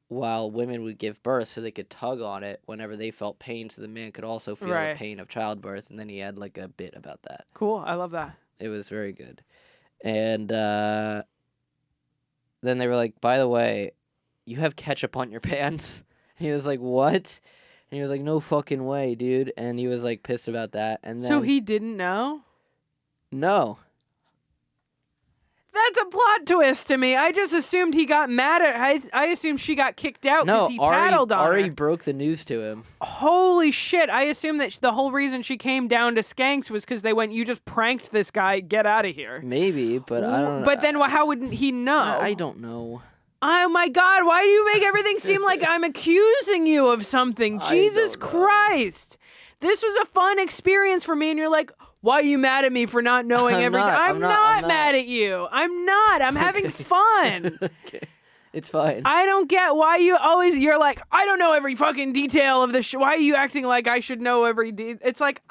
S4: while women would give birth so they could tug on it whenever they felt pain so the man could also feel the pain of childbirth. And then he had like a bit about that.
S7: Cool. I love that.
S4: It was very good. And then they were like, by the way, you have ketchup on your pants. And he was like, what? And he was like, no fucking way, dude. And he was like pissed about that. And then,
S7: so he didn't know?
S4: No.
S7: That's a plot twist to me. I just assumed he got mad at her. I assumed she got kicked out because he tattled on
S4: Ari
S7: her.
S4: broke the news to him.
S7: Holy shit. I assumed that the whole reason she came down to Skanks was because they went, you just pranked this guy, get out of here.
S4: Maybe, but I don't know.
S7: But then how would he know?
S4: I don't know.
S7: Oh my God, why do you make everything seem like I'm accusing you of something? Jesus Christ. This was a fun experience for me, and you're like, why are you mad at me for not knowing everything? I'm not mad at you. I'm not. I'm having fun.
S4: Okay. It's fine.
S7: I don't get why you're like, I don't know every fucking detail of the show. Why are you acting like I should know every detail? It's like,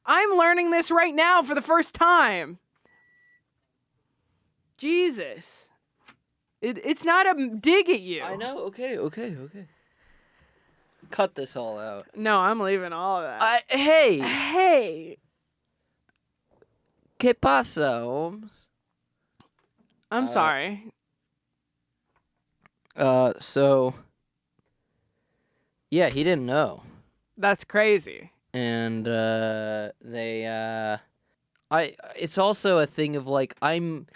S7: I'm learning this right now for the first time. Jesus. It's not a dig at you.
S4: I know. Okay. Cut this all out.
S7: No, I'm leaving all of that.
S4: Hey. ¿Qué pasa, Holmes?
S7: I'm sorry.
S4: So, yeah, he didn't know.
S7: That's crazy.
S4: And, it's also a thing of, like, I'm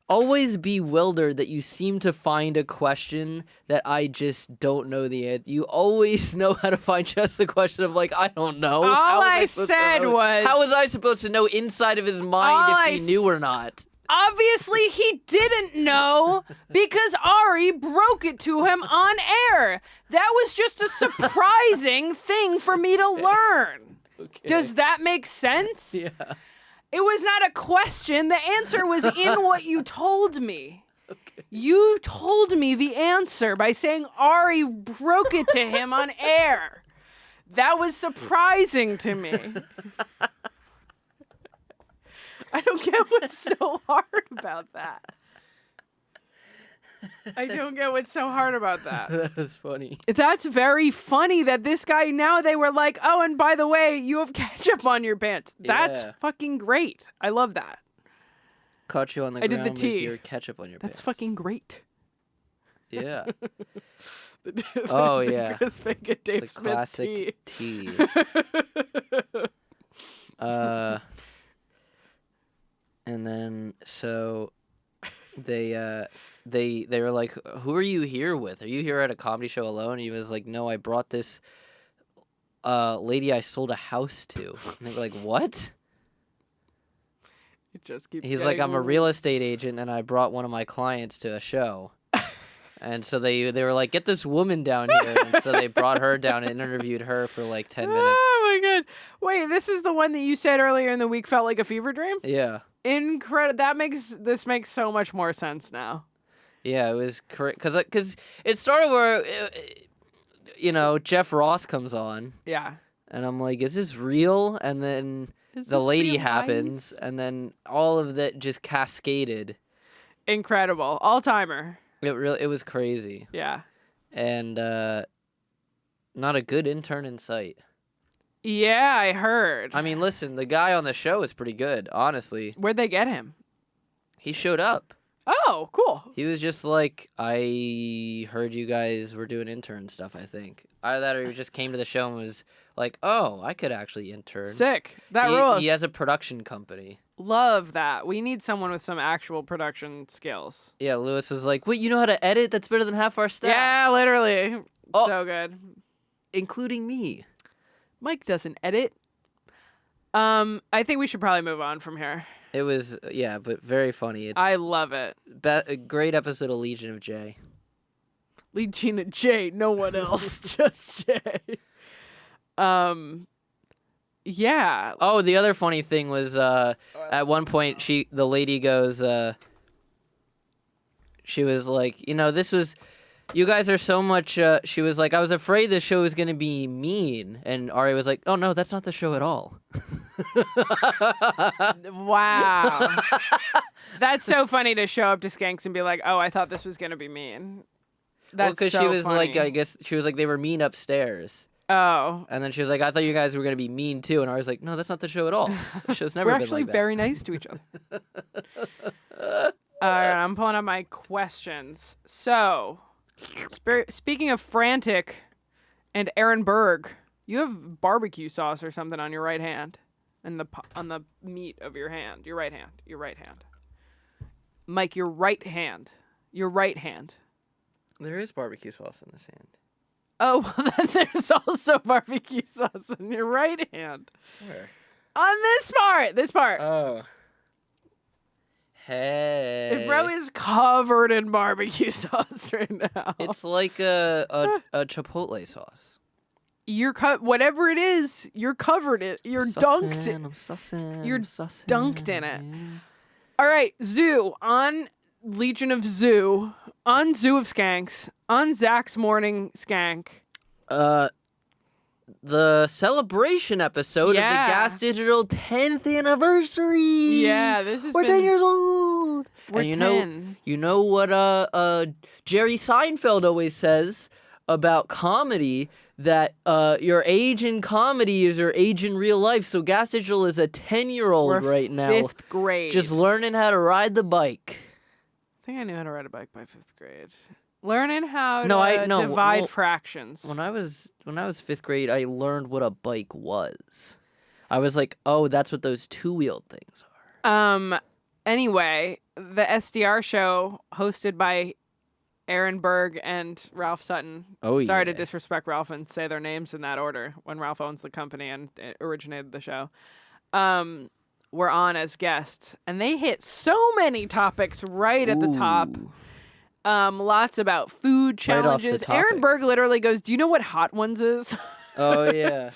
S4: always bewildered that you seem to find a question that I just don't know the answer. You always know how to find just the question of, like, I don't know.
S7: All I said was...
S4: How was I supposed to know inside of his mind if he knew or not?
S7: Obviously, he didn't know because Ari broke it to him on air. That was just a surprising thing for me to learn.
S4: Okay.
S7: Does that make sense?
S4: Yeah.
S7: It was not a question. The answer was in what you told me.
S4: Okay.
S7: You told me the answer by saying Ari broke it to him on air. That was surprising to me. I don't get what's so hard about that. I don't get what's so hard about that.
S4: That was funny.
S7: That's very funny that this guy, now they were like, oh, and by the way, you have ketchup on your pants. That's fucking great. I love that.
S4: Caught you on the ground with your ketchup on your pants.
S7: That's fucking great.
S4: Yeah.
S7: The Chris Bacon, Dave
S4: the
S7: Smith
S4: classic tea. And then so they were like, who are you here with? Are you here at a comedy show alone? And he was like, no, I brought this lady I sold a house to. And they were like, what?
S7: It just keeps
S4: He's like, I'm a real estate agent and I brought one of my clients to a show. And so they were like, get this woman down here. And so they brought her down and interviewed her for like 10 minutes.
S7: Oh my God. Wait, this is the one that you said earlier in the week felt like a fever dream?
S4: Yeah.
S7: Incredible. This makes so much more sense now.
S4: Yeah, it was correct. Because it started where, Jeff Ross comes on.
S7: Yeah.
S4: And I'm like, is this real? And then the lady happens, and then all of that just cascaded.
S7: Incredible. All-timer.
S4: It was crazy.
S7: Yeah.
S4: And not a good intern in sight.
S7: Yeah, I heard.
S4: I mean, listen, the guy on the show is pretty good, honestly.
S7: Where'd they get him?
S4: He showed up.
S7: Oh, cool.
S4: He was just like, I heard you guys were doing intern stuff, I think. Either that or he just came to the show and was like, oh, I could actually intern.
S7: Sick. That rules.
S4: He has a production company.
S7: Love that. We need someone with some actual production skills.
S4: Yeah, Lewis was like, wait, you know how to edit? That's better than half our staff.
S7: Yeah, literally.
S4: Oh,
S7: so good.
S4: Including me.
S7: Mike doesn't edit. I think we should probably move on from here.
S4: It was, yeah, but very funny.
S7: I love it.
S4: A great episode of Legion of J.
S7: Legion of J, no one else, just J. Yeah.
S4: Oh, the other funny thing was at one point the lady goes, she was like, you guys are so much, she was like, I was afraid the show was going to be mean. And Ari was like, oh no, that's not the show at all.
S7: Wow. That's so funny to show up to Skanks and be like, oh, I thought this was going to be mean. That's
S4: because
S7: so
S4: she was
S7: funny.
S4: like, I guess she was like, they were mean upstairs.
S7: Oh.
S4: And then she was like, I thought you guys were going to be mean too. And I was like, no, that's not the show at all. The show's never
S7: We're
S4: been
S7: actually
S4: like that.
S7: very nice to each other. All right, I'm pulling up my questions. So, speaking of frantic and Aaron Berg, you have barbecue sauce or something on your right hand, and on the meat of your hand. Your right hand. Mike, your right hand.
S4: There is barbecue sauce in this hand.
S7: Oh, well, then there's also barbecue sauce in your right hand.
S4: Where?
S7: On this part.
S4: Oh. Hey.
S7: Bro is covered in barbecue sauce right now.
S4: It's like a chipotle sauce.
S7: You're whatever it is, you're covered it. You're dunked.
S4: I'm sussing.
S7: You're dunked in it. All right, Zoo on Legion of Zoo, on Zoo of Skanks, on Zach's Morning Skank.
S4: The celebration episode of the GaS Digital 10th anniversary.
S7: Yeah,
S4: We're 10 years old.
S7: We're
S4: and
S7: 10.
S4: You know what Jerry Seinfeld always says about comedy, that your age in comedy is your age in real life. So GaS Digital is a 10-year-old right now.
S7: 5th grade.
S4: Just learning how to ride the bike.
S7: I think I knew how to ride a bike by 5th grade. Learning how to divide fractions.
S4: When I was 5th grade, I learned what a bike was. I was like, oh, that's what those two-wheeled things are.
S7: Anyway, the SDR show hosted by Aaron Berg and Ralph Sutton.
S4: Oh,
S7: Sorry to
S4: yeah.
S7: disrespect Ralph and say their names in that order when Ralph owns the company and originated the show. Were on as guests, and they hit so many topics right at the top. Lots about food challenges.
S4: Right off the
S7: Aaron
S4: topic.
S7: Berg literally goes, "Do you know what Hot Ones is?"
S4: Oh, yeah.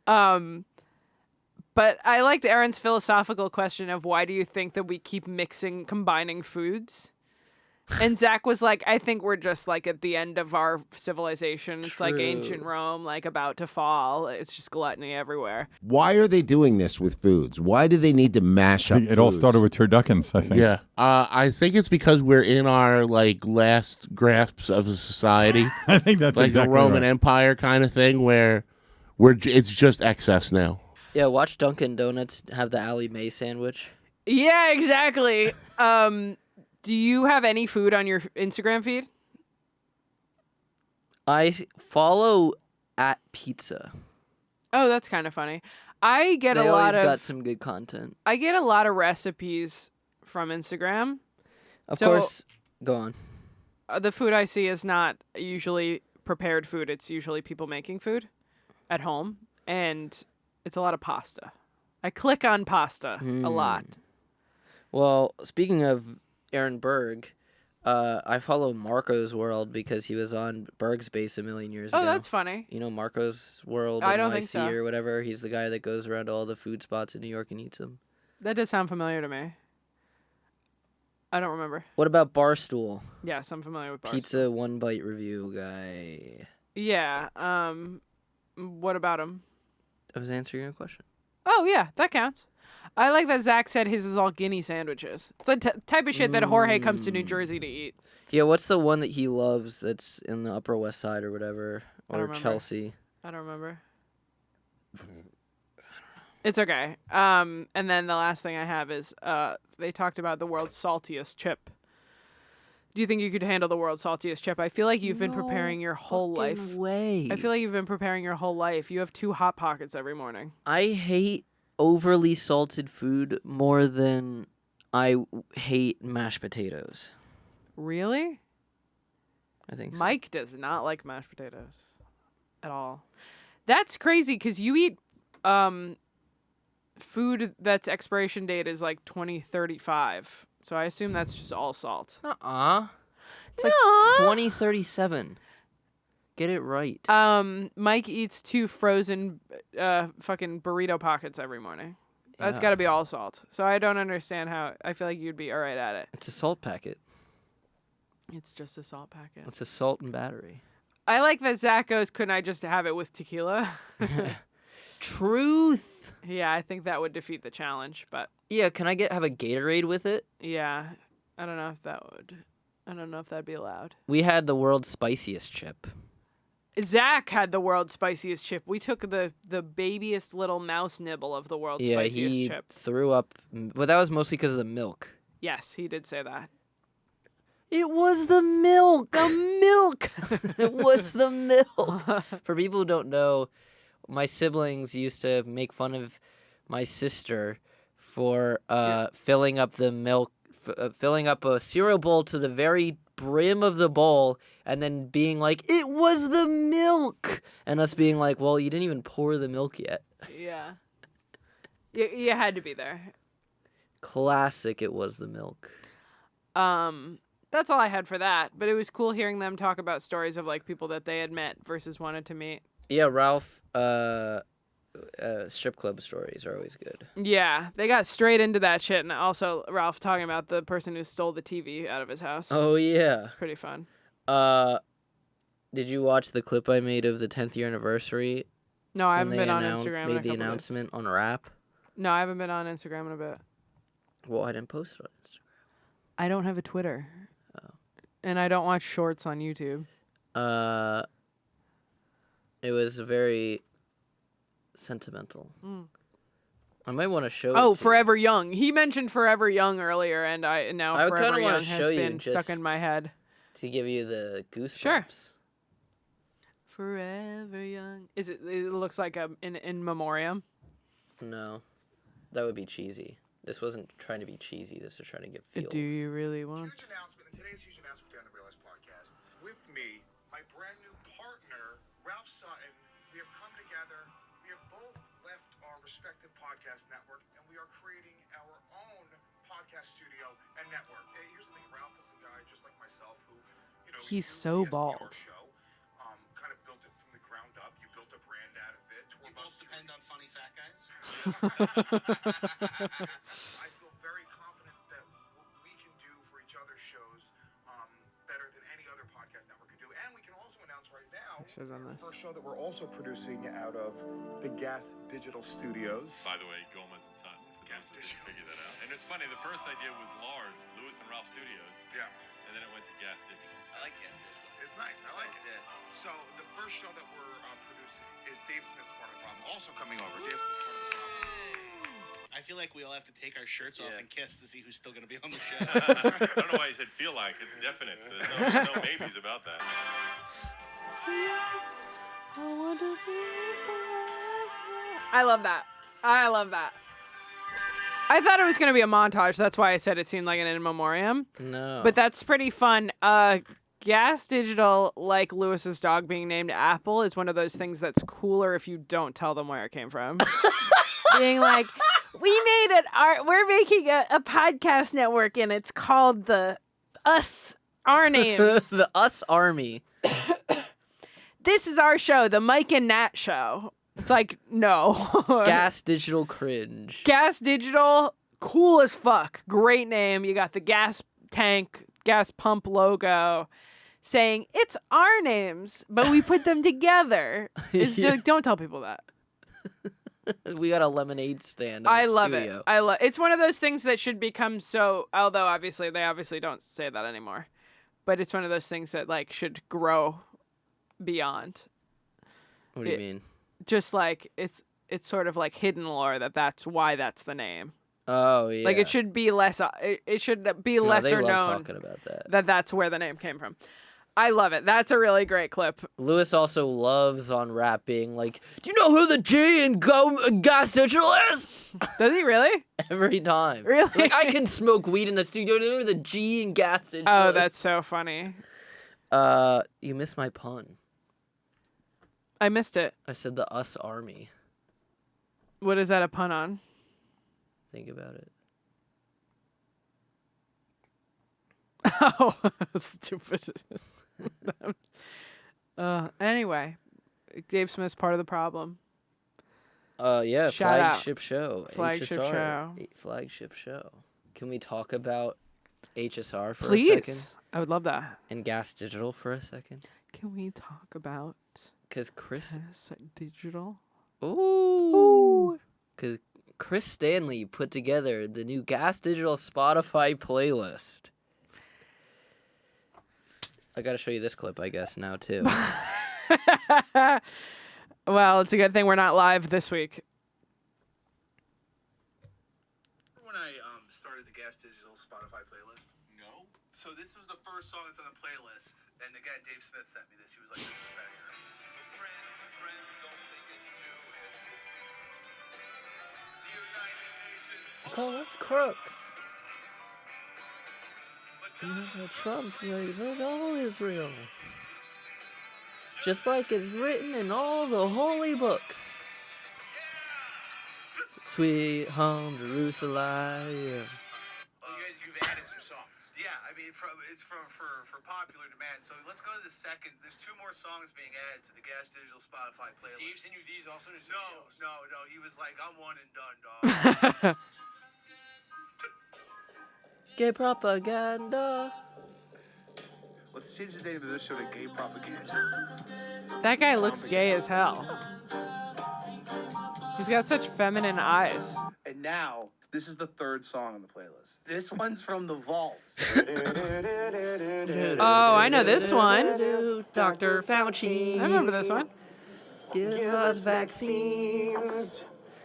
S7: But I liked Aaron's philosophical question of why do you think that we keep combining foods? And Zach was like, I think we're just like at the end of our civilization. It's like ancient Rome, like about to fall. It's just gluttony everywhere.
S14: Why are they doing this with foods? Why do they need to mash up
S12: It all started with turduckens, I think.
S10: Yeah. I think it's because we're in our last grasps of a society.
S12: I think that's
S10: like
S12: exactly
S10: a Roman
S12: right.
S10: Empire kind of thing where it's just excess now.
S4: Yeah, watch Dunkin' Donuts have the Allie Mae sandwich.
S7: Yeah, exactly. Do you have any food on your Instagram feed?
S4: I follow @pizza.
S7: Oh, that's kind of funny. I get
S4: They
S7: a lot
S4: always
S7: of
S4: got some good content.
S7: I get a lot of recipes from Instagram.
S4: Of
S7: So,
S4: course, go on.
S7: The food I see is not usually prepared food. It's usually people making food at home, and it's a lot of pasta. I click on pasta a lot.
S4: Well, speaking of Aaron Berg, I follow Marco's World because he was on Berg's Base a million years ago.
S7: Oh, that's funny.
S4: You know Marco's World,
S7: I
S4: NYC
S7: don't think so.
S4: or whatever? He's the guy that goes around to all the food spots in New York and eats them.
S7: That does sound familiar to me. I don't remember.
S4: What about Barstool?
S7: Yes, I'm familiar with Barstool.
S4: Pizza one bite review guy.
S7: Yeah. What about him?
S4: I was answering your question.
S7: Oh, yeah, that counts. I like that Zach said his is all guinea sandwiches. It's the type of shit that Jorge comes to New Jersey to eat.
S4: Yeah, what's the one that he loves that's in the Upper West Side or whatever? Or Chelsea?
S7: I don't remember. It's okay. And then the last thing I have is they talked about the world's saltiest chip. Do you think you could handle the world's saltiest chip? I feel like you've been preparing your whole life.
S4: Way.
S7: I feel like you've been preparing your whole life. You have 2 Hot Pockets every morning.
S4: I hate overly salted food more than I hate mashed potatoes.
S7: Really?
S4: I think so.
S7: Mike does not like mashed potatoes at all. That's crazy because you eat food that's expiration date is like 2035. So I assume that's just all salt.
S4: It's like 2037. Get it right.
S7: Mike eats 2 frozen fucking burrito pockets every morning. That's got to be all salt. So I don't understand how. I feel like you'd be all right at it.
S4: It's a salt packet.
S7: It's just a salt packet.
S4: It's a salt and battery.
S7: I like that Zach goes, couldn't I just have it with tequila?
S4: Truth.
S7: Yeah, I think that would defeat the challenge, but...
S4: Yeah, can I have a Gatorade with it?
S7: Yeah, I don't know if that'd be allowed.
S4: We had the world's spiciest chip.
S7: Zach had the world's spiciest chip. We took the babiest little mouse nibble of the world's spiciest
S4: he
S7: chip.
S4: Threw up, but that was mostly because of the milk.
S7: Yes, he did say that.
S4: It was the milk. The milk. It was the milk. For people who don't know, my siblings used to make fun of my sister for filling up the milk, filling up a cereal bowl to the very brim of the bowl, and then being like, "It was the milk," and us being like, "Well, you didn't even pour the milk yet."
S7: Yeah. You had to be there.
S4: Classic. It was the milk.
S7: That's all I had for that. But it was cool hearing them talk about stories of like people that they had met versus wanted to meet.
S4: Yeah, Ralph. Strip club stories are always good.
S7: Yeah, they got straight into that shit, and also Ralph talking about the person who stole the TV out of his house.
S4: Oh yeah,
S7: it's pretty fun.
S4: Did you watch the clip I made of the 10th year anniversary?
S7: No, I haven't been on Instagram.
S4: Made the announcement on Rap.
S7: No, I haven't been on Instagram in a bit.
S4: Well, I didn't post it on Instagram.
S7: I don't have a Twitter. Oh. And I don't watch shorts on YouTube.
S4: It was very sentimental. I might want to show it.
S7: Oh, Forever Young. He mentioned Forever Young earlier, and now Forever Young has been stuck in my head.
S4: To give you the goosebumps.
S7: Sure. Forever Young. Is it? It looks like in memoriam.
S4: No, that would be cheesy. This wasn't trying to be cheesy. This was trying to get feels.
S7: Do you really want?
S13: Huge announcement. In today's huge announcement on the Realize podcast, with me, my brand new partner, Ralph Sutton. We have come together. We have both left our respective podcast network, and we are creating our own podcast studio and network. Hey, here's the thing: Ralph is a guy just like myself who,
S7: he's so bald.
S13: Kind of built it from the ground up. You built a brand out of it. You both depend on funny fat guys. I feel very confident that what we can do for each other's shows better than any other podcast network can do. And we can also announce right now the first show that we're also producing out of the GaS Digital Studios.
S15: By the way, Gomez and Sutton. GaS Digital. Figure that out. And it's funny, the first idea was Lewis and Ralph Studios.
S13: Yeah.
S15: And then it went to GaS Digital.
S13: I like GaS Digital. It's nice. I like it. Yeah. So the first show that we're producing is Dave Smith's Part of the Problem. Also coming over, Dave Smith's Part of the Problem.
S16: I feel like we all have to take our shirts off and kiss to see who's still going to be on the show.
S15: I don't know why you said feel like. It's definite. There's no maybes about that.
S7: I love that. I love that. I thought it was going to be a montage. That's why I said it seemed like an in memoriam.
S4: No.
S7: But that's pretty fun. GaS Digital, like Lewis's dog being named Apple, is one of those things that's cooler if you don't tell them where it came from. Being like, we're making a podcast network, and it's called the Us, our names.
S4: The Us Army.
S7: This is our show, the Mike and Nat show. It's like, no.
S4: GaS Digital Cringe.
S7: GaS Digital, cool as fuck. Great name. You got the gas tank, gas pump logo saying it's our names, but we put them together. It's just, don't tell people that.
S4: We got a lemonade stand. In
S7: I
S4: the
S7: love
S4: studio.
S7: it. It's one of those things that should become so. Although obviously they don't say that anymore, but it's one of those things that like should grow beyond.
S4: What do you mean?
S7: Just like it's sort of like hidden lore that's why that's the name.
S4: Oh yeah.
S7: Like it should be less. It should be lesser
S4: they love
S7: known
S4: talking about that.
S7: That's where the name came from. I love it. That's a really great clip.
S4: Lewis also loves on rap being like, "Do you know who the G in GaS Digital is?"
S7: Does he really?
S4: Every time.
S7: Really?
S4: Like I can smoke weed in the studio. Do you know who the G in GaS Digital
S7: Oh,
S4: is?
S7: that's so funny.
S4: You missed my pun.
S7: I missed it.
S4: I said the US Army.
S7: What is that a pun on?
S4: Think about it.
S7: Oh, stupid. Anyway, Dave Smith's part of the problem.
S4: Yeah,
S7: Shout out.
S4: flagship show.
S7: Flagship
S4: HSR,
S7: show.
S4: Flagship show. Can we talk about HSR for
S7: Please.
S4: a second?
S7: I would love that.
S4: And GaS Digital for a second?
S7: Can we talk about
S4: Because Chris...
S7: GaS Digital?
S4: Ooh. Because Chris Stanley put together the new GaS Digital Spotify playlist. I gotta show you this clip, I guess, now, too.
S7: Well, it's a good thing we're not live this week.
S16: When I started the GaS Digital Spotify playlist? No. So this was the first song that's on the playlist, and the guy Dave Smith sent me this. He was like, "This is banger." Friends, don't think it's Jewish. The United Nations.
S4: Call us crooks. Trump raises all Israel. Just like it's written in all the holy books. Sweet home Jerusalem.
S16: You've added some songs. Yeah, I mean, it's for popular demand. So let's go to the second. There's 2 more songs being added to the GaS Digital Spotify playlist.
S15: Dave sent you these also?
S16: No. He was like, "I'm one and done, dog."
S4: Gay propaganda.
S16: Let's change the name of this show to Gay Propaganda.
S7: That guy looks gay as hell. He's got such feminine eyes.
S16: And now, this is the 3rd song on the playlist. This one's from The Vault.
S7: Oh, I know this one.
S4: Dr. Fauci.
S7: I remember this one.
S4: Give us vaccines.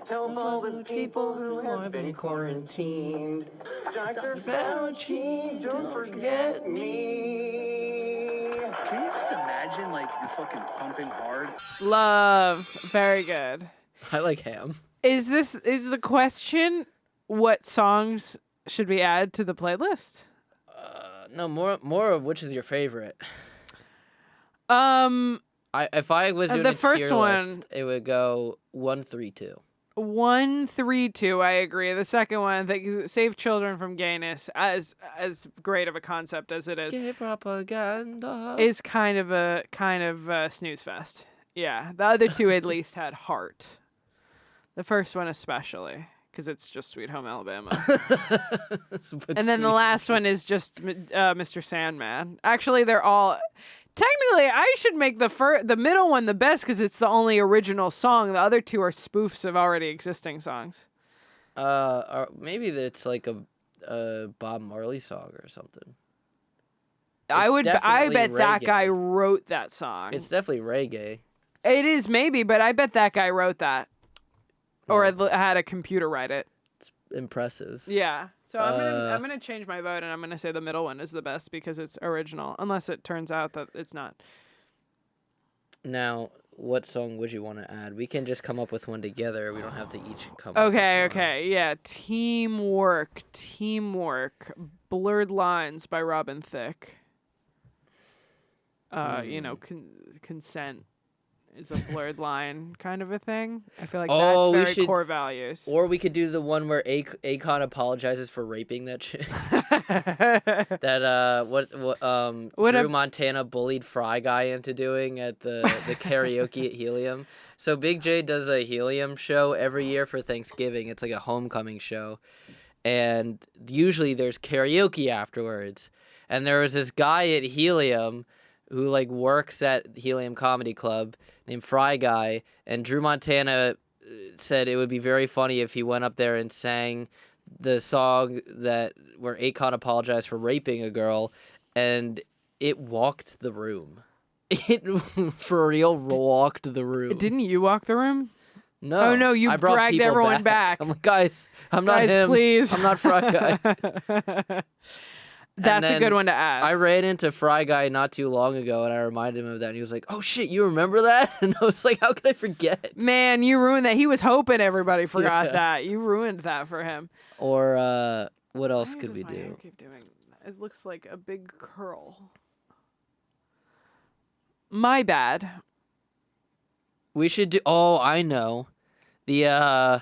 S4: Help all the people who have been quarantined. Dr. Fauci, don't forget me.
S16: Can you just imagine, like, you're fucking pumping hard?
S7: Love. Very good.
S4: I like ham.
S7: Is the question what songs should we add to the playlist?
S4: No, more of which is your favorite. If I was doing
S7: the
S4: a
S7: first
S4: tier
S7: one,
S4: list, it would go 1, 3, 2.
S7: 1, 3, 2. I agree. The second one, Save Children from Gayness, as great of a concept as it is,
S4: Gay propaganda
S7: is kind of a snooze fest. Yeah, the other 2 at least had heart. The first one especially, because it's just Sweet Home Alabama. And then the last one is just Mr. Sandman. Actually, they're all... Technically, I should make the middle one the best because it's the only original song. The other 2 are spoofs of already existing songs.
S4: Maybe it's like a Bob Marley song or something.
S7: I bet
S4: reggae.
S7: that guy wrote that song.
S4: It's definitely reggae.
S7: It is maybe, but I bet that guy wrote that. Or had a computer write it.
S4: It's impressive.
S7: Yeah. So I'm gonna change my vote and I'm gonna say the middle one is the best because it's original, unless it turns out that it's not.
S4: Now, what song would you want to add? We can just come up with one together. We don't have to each come up with
S7: Okay. Yeah. Teamwork. Blurred Lines by Robin Thicke. Consent is a blurred line kind of a thing. I feel like that's very core values.
S4: Or we could do the one where Akon apologizes for raping that chick. Drew Montana bullied Fry Guy into doing at the karaoke at Helium. So Big J does a Helium show every year for Thanksgiving. It's like a homecoming show. And usually there's karaoke afterwards. And there was this guy at Helium who works at Helium Comedy Club named Fry Guy, and Drew Montana said it would be very funny if he went up there and sang the song where Akon apologized for raping a girl, and it walked the room. It for real walked the room.
S7: Didn't you walk the room?
S4: No.
S7: Oh no, you
S4: I brought
S7: dragged
S4: people
S7: everyone back.
S4: I'm like, guys, I'm not
S7: Guys,
S4: him.
S7: please.
S4: I'm not Fry Guy.
S7: That's a
S4: then
S7: good one to add.
S4: I ran into Fry Guy not too long ago, and I reminded him of that, and he was like, "Oh shit, you remember that?" And I was like, "How could I forget?"
S7: Man, you ruined that. He was hoping everybody forgot
S4: Yeah.
S7: that. You ruined that for him.
S4: Or what else could we
S7: My hair
S4: do?
S7: keep doing. It looks like a big curl. My bad.
S4: We should do. Oh, I know, the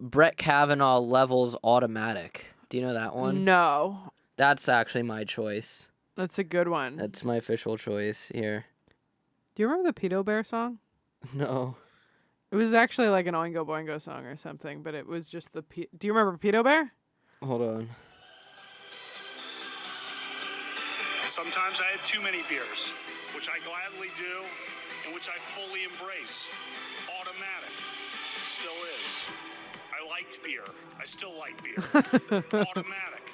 S4: Brett Kavanaugh levels automatic. Do you know that one?
S7: No.
S4: That's actually my choice.
S7: That's a good one.
S4: That's my official choice here.
S7: Do you remember the Pedo Bear song?
S4: No.
S7: It was actually like an Oingo Boingo song or something, but it was just the Do you remember Pedo Bear?
S4: Hold on.
S17: Sometimes I had too many beers, which I gladly do, and which I fully embrace. Automatic. Still is. I liked beer. I still like beer. Automatic.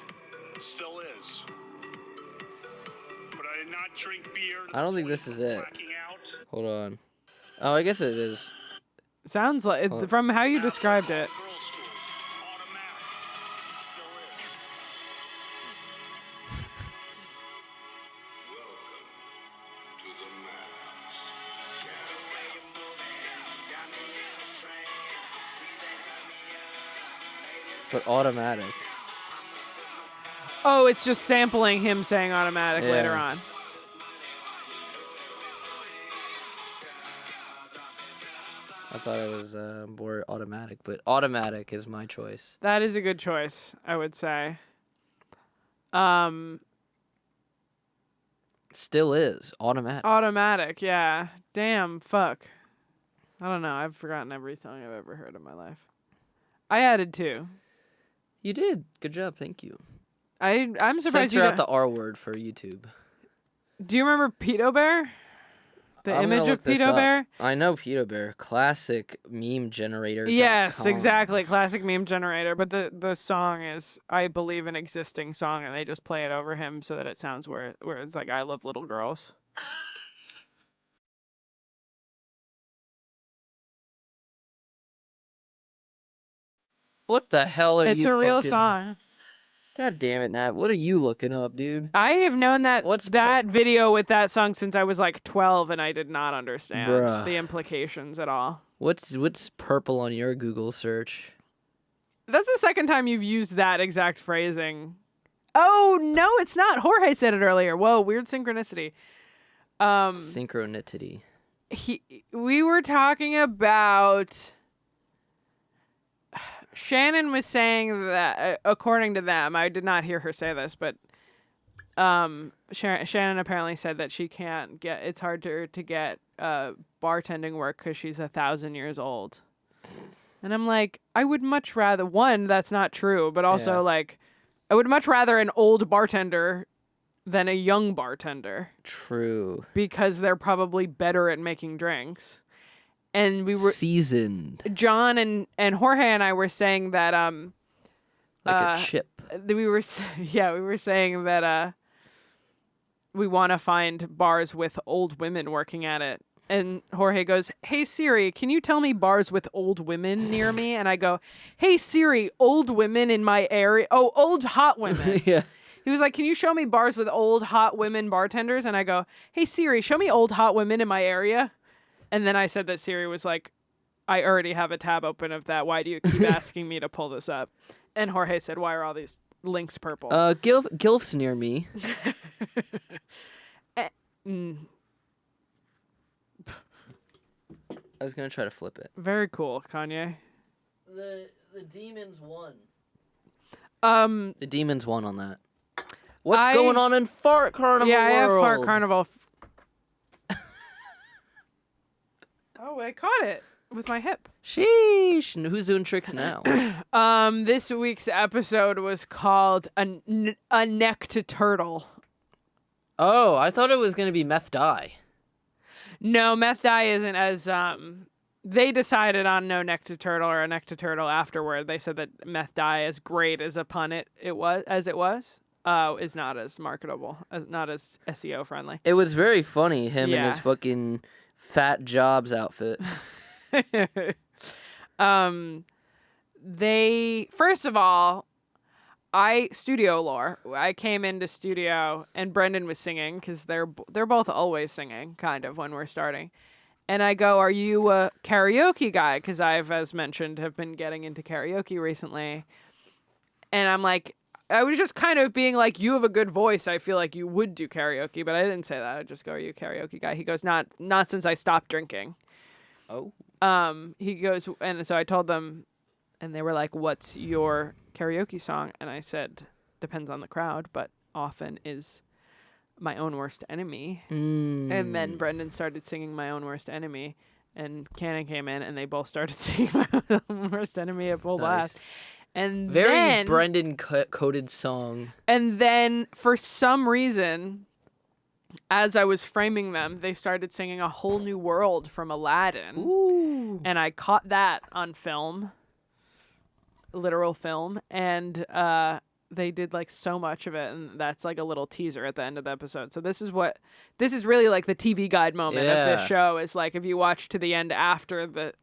S17: Still is. But I did not drink beer.
S4: I don't think this is it. Hold on. Oh, I guess it is.
S7: Sounds like from how you described it.
S4: But automatic.
S7: Oh, it's just sampling him saying automatic later
S4: Yeah.
S7: on.
S4: I thought it was more automatic, but automatic is my choice.
S7: That is a good choice, I would say.
S4: Still is automatic.
S7: Automatic, yeah. Damn, fuck. I don't know. I've forgotten every song I've ever heard in my life. I added 2.
S4: You did. Good job. Thank you.
S7: I'm surprised you
S4: Censor out
S7: got...
S4: the R word for YouTube.
S7: Do you remember Pedo Bear? The
S4: I'm gonna
S7: image of
S4: look this
S7: Pedo
S4: up.
S7: Bear?
S4: I know Pedo Bear. Classic meme generator.
S7: Yes, exactly. Classic meme generator. But the song is, I believe, an existing song, and they just play it over him so that it sounds where it's like, I love little girls.
S4: What the hell are you?
S7: It's a real
S4: fucking-
S7: song.
S4: God damn it, Nat. What are you looking up, dude?
S7: I have known that that video with that song since I was like 12, and I did not understand
S4: Bruh.
S7: the implications at all.
S4: What's purple on your Google search?
S7: That's the second time you've used that exact phrasing. Oh, no, it's not. Jorge said it earlier. Whoa, weird synchronicity.
S4: Synchronicity.
S7: We were talking about... Shannon was saying that, according to them, I did not hear her say this, but Shannon apparently said that she can't get, it's hard to get bartending work because she's 1,000 years old. And I'm like, I would much rather, one, that's not true, but also
S4: Yeah.
S7: like, I would much rather an old bartender than a young bartender.
S4: True.
S7: Because they're probably better at making drinks. And we were
S4: seasoned.
S7: John and Jorge and I were saying that
S4: Like a chip.
S7: we were saying that we want to find bars with old women working at it. And Jorge goes, "Hey Siri, can you tell me bars with old women near me?" And I go, "Hey Siri, old women in my area. Oh, old hot women."
S4: Yeah.
S7: He was like, "Can you show me bars with old hot women bartenders?" And I go, "Hey Siri, show me old hot women in my area." And then I said that Siri was like, "I already have a tab open of that. Why do you keep asking me to pull this up?" And Jorge said, "Why are all these links purple?"
S4: Gilf's near me. I was gonna try to flip it.
S7: Very cool, Kanye.
S4: The demons won.
S7: The
S4: demons won on that. What's going on in Fart Carnival?
S7: Yeah, I have Fart
S4: World?
S7: Carnival. Oh, I caught it with my hip.
S4: Sheesh. And who's doing tricks now?
S7: This week's episode was called a neck to turtle.
S4: Oh, I thought it was gonna be meth dye.
S7: No, meth dye isn't as They decided on no neck to turtle or a neck to turtle afterward. They said that meth dye, as great as a pun it was, is not as marketable, not as SEO friendly.
S4: It was very funny, him in his fucking Fat Jobs outfit.
S7: They, first of all, studio lore. I came into studio and Brendan was singing because they're both always singing, kind of, when we're starting. And I go, "Are you a karaoke guy?" Because I've, as mentioned, have been getting into karaoke recently. And I'm like, I was just kind of being like, "You have a good voice. I feel like you would do karaoke," but I didn't say that. I just go, "Are you a karaoke guy?" He goes, "Not since I stopped drinking."
S4: Oh.
S7: He goes, and so I told them, and they were like, "What's your karaoke song?" And I said, "Depends on the crowd, but often is My Own Worst Enemy." And then Brendan started singing My Own Worst Enemy, and Cannon came in, and they both started singing My Own Worst Enemy at full blast. And
S4: very
S7: then,
S4: Brendan coded song.
S7: And then, for some reason, as I was framing them, they started singing A Whole New World from Aladdin.
S4: Ooh.
S7: And I caught that on film, literal film, and they did like so much of it, and that's like a little teaser at the end of the episode. So this is really like the TV guide moment of this show, is like if you watch to the end after the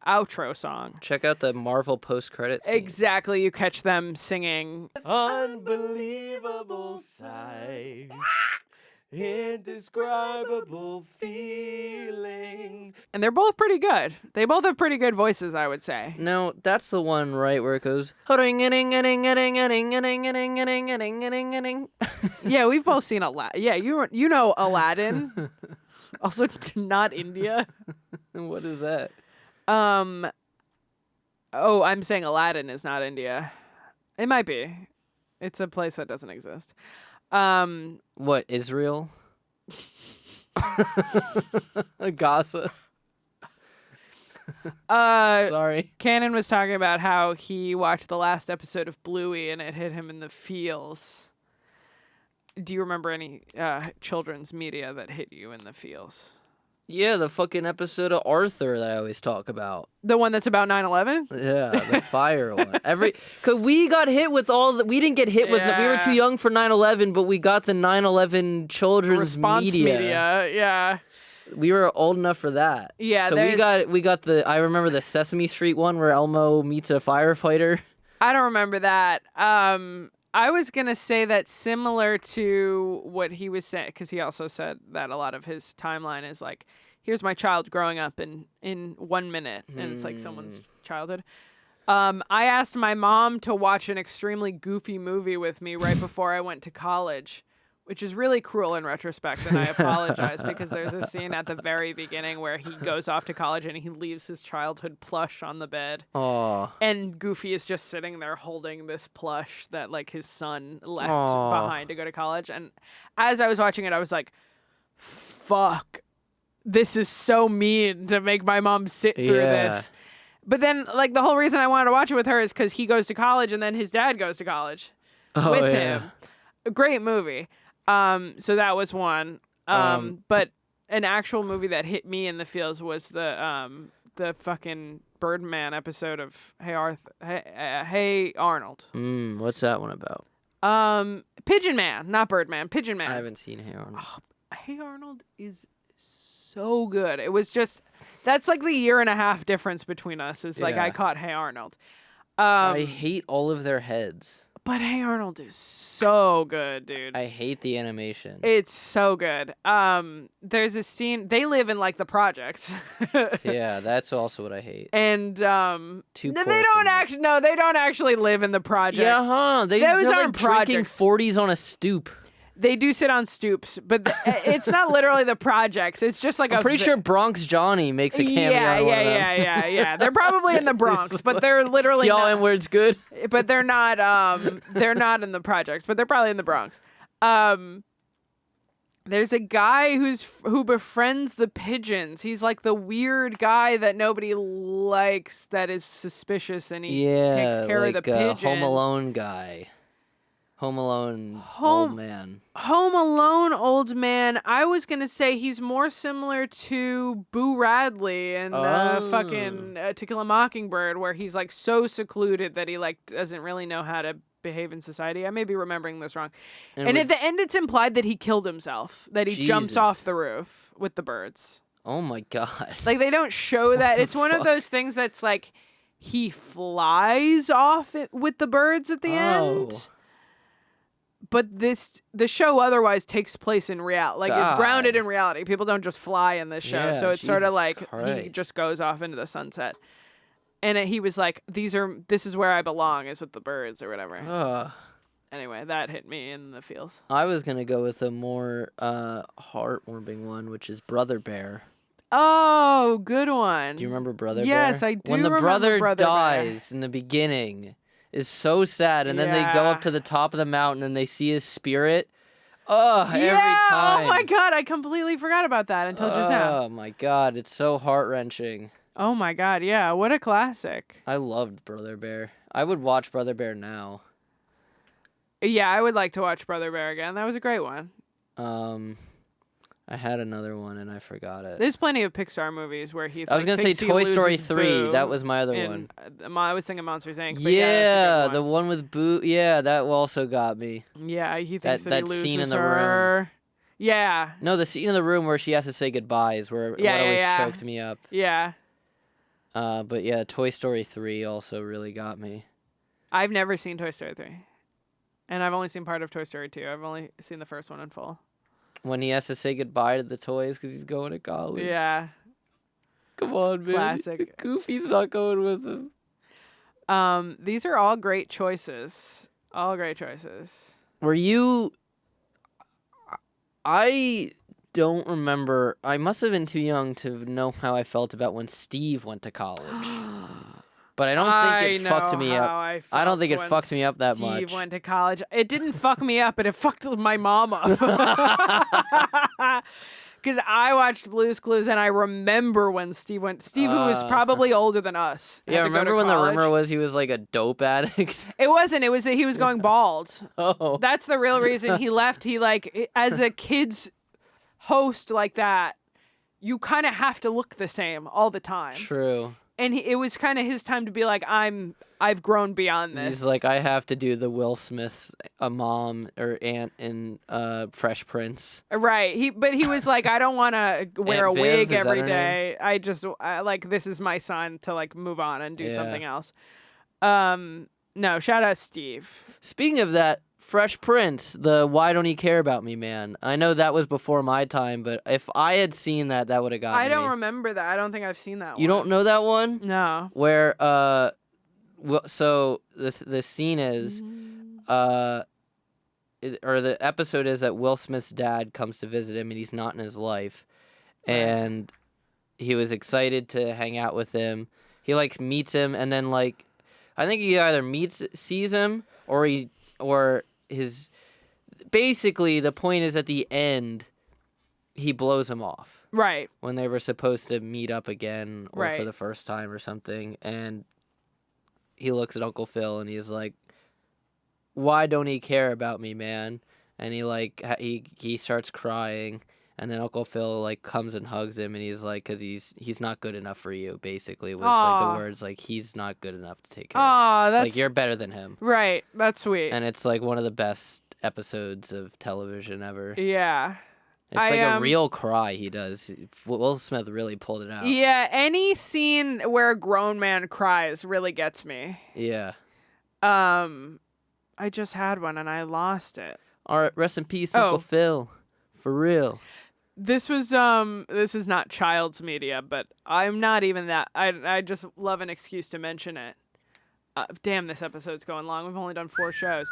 S7: outro song.
S4: Check out the Marvel post-credits scene.
S7: Exactly, you catch them singing
S18: Unbelievable sights, indescribable feelings.
S7: And they're both pretty good. They both have pretty good voices, I would say.
S4: No, that's the one, right, where it goes.
S7: Yeah, we've both seen Aladdin. Yeah, you know Aladdin. Also, not India.
S4: What is that?
S7: I'm saying Aladdin is not India. It might be. It's a place that doesn't exist.
S4: What, Israel? Gaza. Sorry.
S7: Cannon was talking about how he watched the last episode of Bluey and it hit him in the feels. Do you remember any children's media that hit you in the feels?
S4: Yeah, the fucking episode of Arthur that I always talk about.
S7: The one that's about 9/11?
S4: Yeah, the fire one. Cause we got hit with we didn't get hit with, we were too young for 9/11, but we got the 9/11 children's
S7: response media. Yeah.
S4: We were old enough for that.
S7: Yeah,
S4: so we got I remember the Sesame Street one where Elmo meets a firefighter.
S7: I don't remember that. I was going to say that similar to what he was saying, because he also said that a lot of his timeline is like, here's my child growing up in 1 minute, and it's like someone's childhood. I asked my mom to watch an extremely goofy movie with me right before I went to college, which is really cruel in retrospect, and I apologize, because there's a scene at the very beginning where he goes off to college and he leaves his childhood plush on the bed.
S4: Aww.
S7: And Goofy is just sitting there holding this plush that like his son left behind to go to college. And as I was watching it, I was like, fuck, this is so mean to make my mom sit through this. But then like the whole reason I wanted to watch it with her is because he goes to college and then his dad goes to college with him. A great movie. So that was one. But an actual movie that hit me in the feels was the fucking Birdman episode of Hey Arnold.
S4: What's that one about?
S7: Pigeon Man, not Birdman. Pigeon Man.
S4: I haven't seen Hey Arnold.
S7: Oh, Hey Arnold is so good. It was just that's like the 1.5 year difference between us. Is like I caught Hey Arnold.
S4: I hate all of their heads.
S7: But Hey Arnold is so good, dude.
S4: I hate the animation.
S7: It's so good. There's a scene. They live in like the projects.
S4: Yeah, that's also what I hate.
S7: And
S4: they
S7: don't actually live in the projects.
S4: Yeah, huh? Those
S7: aren't
S4: like drinking
S7: projects.
S4: 40s on a stoop.
S7: They do sit on stoops, but it's not literally the projects. It's just like
S4: I'm pretty sure Bronx Johnny makes a cameo.
S7: Yeah. They're probably in the Bronx, but they're literally
S4: y'all and where it's good.
S7: But they're not. They're not in the projects, but they're probably in the Bronx. There's a guy who befriends the pigeons. He's like the weird guy that nobody likes, that is suspicious, and he takes care of the pigeons.
S4: Home Alone guy. Home Alone old man.
S7: Home Alone old man. I was gonna say he's more similar to Boo Radley and fucking To Kill a Mockingbird, where he's like so secluded that he like doesn't really know how to behave in society. I may be remembering this wrong. And at the end, it's implied that he killed himself, that he jumps off the roof with the birds.
S4: Oh my God!
S7: Like they don't show that. It's one of those things that's like he flies off with the birds at the end. But the show otherwise takes place in reality, like it's grounded in reality. People don't just fly in this show, so it's sort of like he just goes off into the sunset. And he was like, "This is where I belong," is with the birds or whatever. Anyway, that hit me in the feels.
S4: I was gonna go with a more heartwarming one, which is Brother Bear.
S7: Oh, good one.
S4: Do you remember Brother Bear?
S7: Yes, I do.
S4: When the
S7: remember
S4: brother dies in the beginning. Is so sad, and then they go up to the top of the mountain and they see his spirit. Every time.
S7: Oh my God, I completely forgot about that until just now.
S4: Oh my God, it's so heart-wrenching.
S7: Oh my God, yeah, what a classic.
S4: I loved Brother Bear. I would watch Brother Bear now.
S7: Yeah, I would like to watch Brother Bear again. That was a great one.
S4: I had another one and I forgot it.
S7: There's plenty of Pixar movies where he.
S4: I was gonna say Toy Story 3. That was my other one.
S7: I was thinking Monsters Inc.
S4: Yeah, the one with Boo. Yeah, that also got me.
S7: Yeah, he thinks that he loses
S4: scene in the
S7: her.
S4: room.
S7: Yeah.
S4: No, the scene in the room where she has to say goodbyes, where what always choked me up.
S7: Yeah.
S4: But yeah, Toy Story 3 also really got me.
S7: I've never seen Toy Story 3, and I've only seen part of Toy Story 2. I've only seen the first one in full. When
S4: he has to say goodbye to the toys because he's going to college.
S7: Yeah.
S4: Come on, man.
S7: Classic.
S4: Goofy's not going with him.
S7: These are all great choices. All great choices.
S4: Were you... I don't remember. I must have been too young to know how I felt about when Steve went to college. But I don't think it fucked me up. I don't think it fucked me up that much.
S7: Steve went to college. It didn't fuck me up, but it fucked my mom up. Because I watched Blue's Clues, and I remember when Steve went. Steve, who was probably older than us.
S4: Yeah, remember when the rumor was he was like a dope addict?
S7: It wasn't. It was that he was going bald.
S4: Oh.
S7: That's the real reason he left. He, like, as a kid's host like that, you kind of have to look the same all the time.
S4: True.
S7: And it was kind of his time to be like, I've grown beyond this.
S4: He's like, I have to do the Will Smith's mom or aunt in Fresh Prince.
S7: Right. But he was like, I don't want to wear
S4: Aunt
S7: a wig
S4: Viv, is that
S7: every
S4: her
S7: day. Like, this is my sign to like move on and do something else. No, shout out Steve.
S4: Speaking of that, Fresh Prince, the Why Don't He Care About Me man. I know that was before my time, but if I had seen that, that would have got me.
S7: I don't remember that. I don't think I've seen that one.
S4: You don't know that one?
S7: No.
S4: Where, so the scene is, or the episode is that Will Smith's dad comes to visit him and he's not in his life. And he was excited to hang out with him. He, like, meets him and then, like, I think he either sees him or basically the point is at the end he blows him off.
S7: Right.
S4: When they were supposed to meet up again or
S7: Right.
S4: for the first time or something, and he looks at Uncle Phil and he's like, why don't he care about me, man? And he starts crying, and then Uncle Phil like comes and hugs him, and he's like, because he's not good enough for you, basically was like the words, like he's not good enough to take care of you.
S7: That's
S4: like you're better than him.
S7: Right. That's sweet.
S4: And it's like one of the best episodes of television ever.
S7: Yeah.
S4: It's like a real cry he does. Will Smith really pulled it out.
S7: Yeah, any scene where a grown man cries really gets me.
S4: Yeah.
S7: I just had one and I lost it.
S4: All right, rest in peace, Uncle Phil. For real.
S7: This was this is not child's media, but I'm not even that. I just love an excuse to mention it. Damn, this episode's going long. We've only done 4 shows.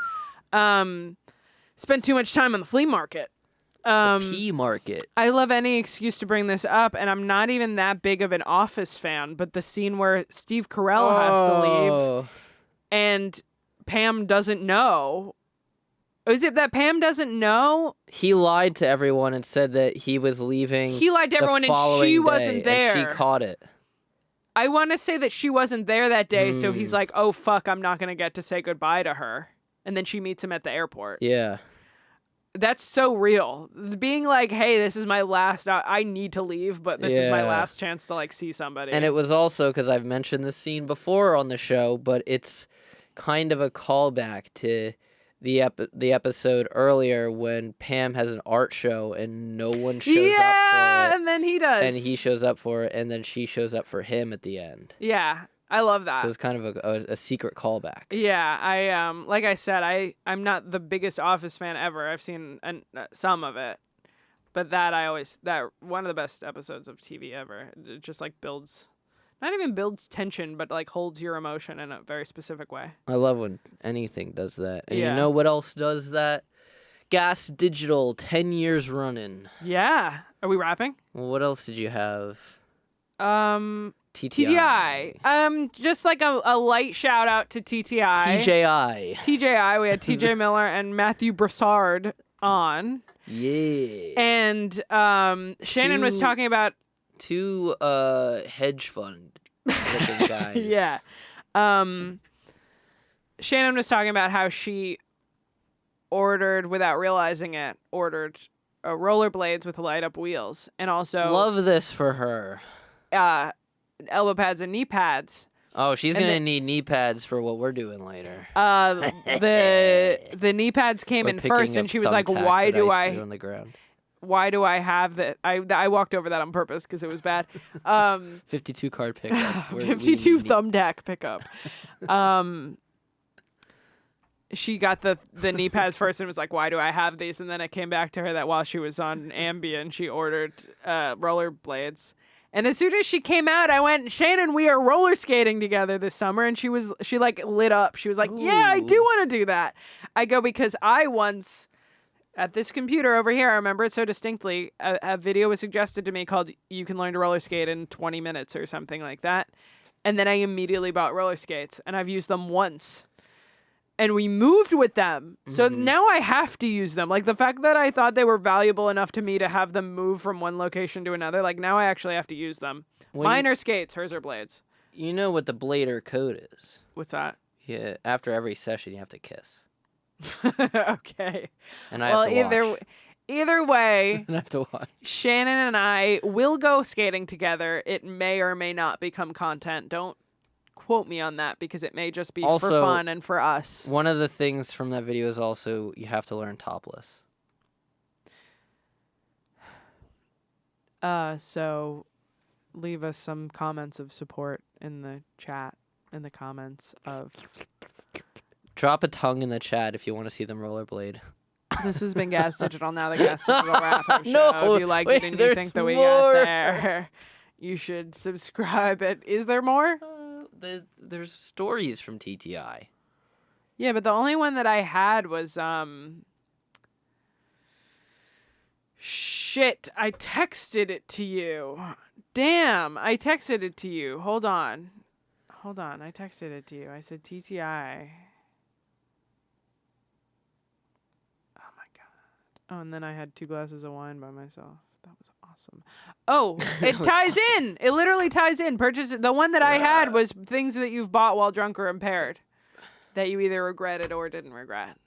S7: Spent too much time on the flea market.
S4: The pea market.
S7: I love any excuse to bring this up, and I'm not even that big of an Office fan, but the scene where Steve Carell has to leave and Pam doesn't know. Is it that Pam doesn't know?
S4: He lied to everyone and said that he was leaving.
S7: He lied to everyone and she wasn't there.
S4: And she caught it.
S7: I want to say that she wasn't there that day, so he's like, oh, fuck, I'm not going to get to say goodbye to her. and then she meets him at the airport.
S4: Yeah.
S7: That's so real. Being like, hey, this is my last, I need to leave, but this is my last chance to like see somebody.
S4: And it was also, because I've mentioned this scene before on the show, but it's kind of a callback to the episode earlier when Pam has an art show and no one shows up for it.
S7: And then he does.
S4: And he shows up for it, and then she shows up for him at the end.
S7: Yeah, I love that.
S4: So it's kind of a secret callback.
S7: Yeah, I like I said, I'm not the biggest Office fan ever. I've seen some of it, but that one of the best episodes of TV ever. It just like not even builds tension, but like holds your emotion in a very specific way.
S4: I love when anything does that. And
S7: Yeah.
S4: you know what else does that? GaS Digital, 10 years running.
S7: Yeah. Are we wrapping?
S4: Well, what else did you have?
S7: TTI. Just like a light shout out to TTI. TJI. We had TJ Miller and Matthew Broussard on.
S4: Yeah.
S7: And Shannon was talking about
S4: two hedge fund looking guys.
S7: Yeah. Shannon was talking about how she ordered, without realizing it, rollerblades with light up wheels, and also
S4: love this for her.
S7: Elbow pads and knee pads.
S4: Oh, she's gonna need knee pads for what we're doing later.
S7: The knee pads came in first, and she was like, "Why do I
S4: on the ground?
S7: Why do I have that?" I walked over that on purpose because it was bad.
S4: 52 card pickup.
S7: 52 thumb deck pickup. She got the knee pads first and was like, "Why do I have these?" And then it came back to her that while she was on Ambien, she ordered rollerblades. And as soon as she came out, I went, "Shannon, we are roller skating together this summer." And she like lit up. She was like, "Yeah, I do want to do that." I go, because I once, at this computer over here, I remember it so distinctly, a video was suggested to me called "You Can Learn to Roller Skate in 20 Minutes" or something like that. And then I immediately bought roller skates, and I've used them once. And we moved with them. So now I have to use them. Like, the fact that I thought they were valuable enough to me to have them move from one location to another, like, now I actually have to use them. Mine are skates, hers are blades.
S4: You know what the blader code is?
S7: What's that?
S4: Yeah, after every session, you have to kiss.
S7: Okay.
S4: And I have to watch.
S7: Either way,
S4: I have to watch.
S7: Shannon and I will go skating together. It may or may not become content. Don't quote me on that, because it may just be
S4: Also,
S7: for fun and for us.
S4: One of the things from that video is also you have to learn topless.
S7: So leave us some comments of support in the chat, in the comments of...
S4: Drop a tongue in the chat if you want to see them rollerblade.
S7: This has been GaS Digital, now the GaS Digital wrap-up show.
S4: No,
S7: if you liked it and you think that we
S4: more.
S7: got there, you should subscribe. Is there more?
S4: There's stories from TTI.
S7: Yeah, but the only one that I had was shit, I texted it to you. Damn, I texted it to you. Hold on, I texted it to you. I said TTI. Oh my god. Oh, and then I had 2 glasses of wine by myself. That was awesome. Oh, it ties in. It literally ties in. Purchase it. The one that I had was things that you've bought while drunk or impaired that you either regretted or didn't regret.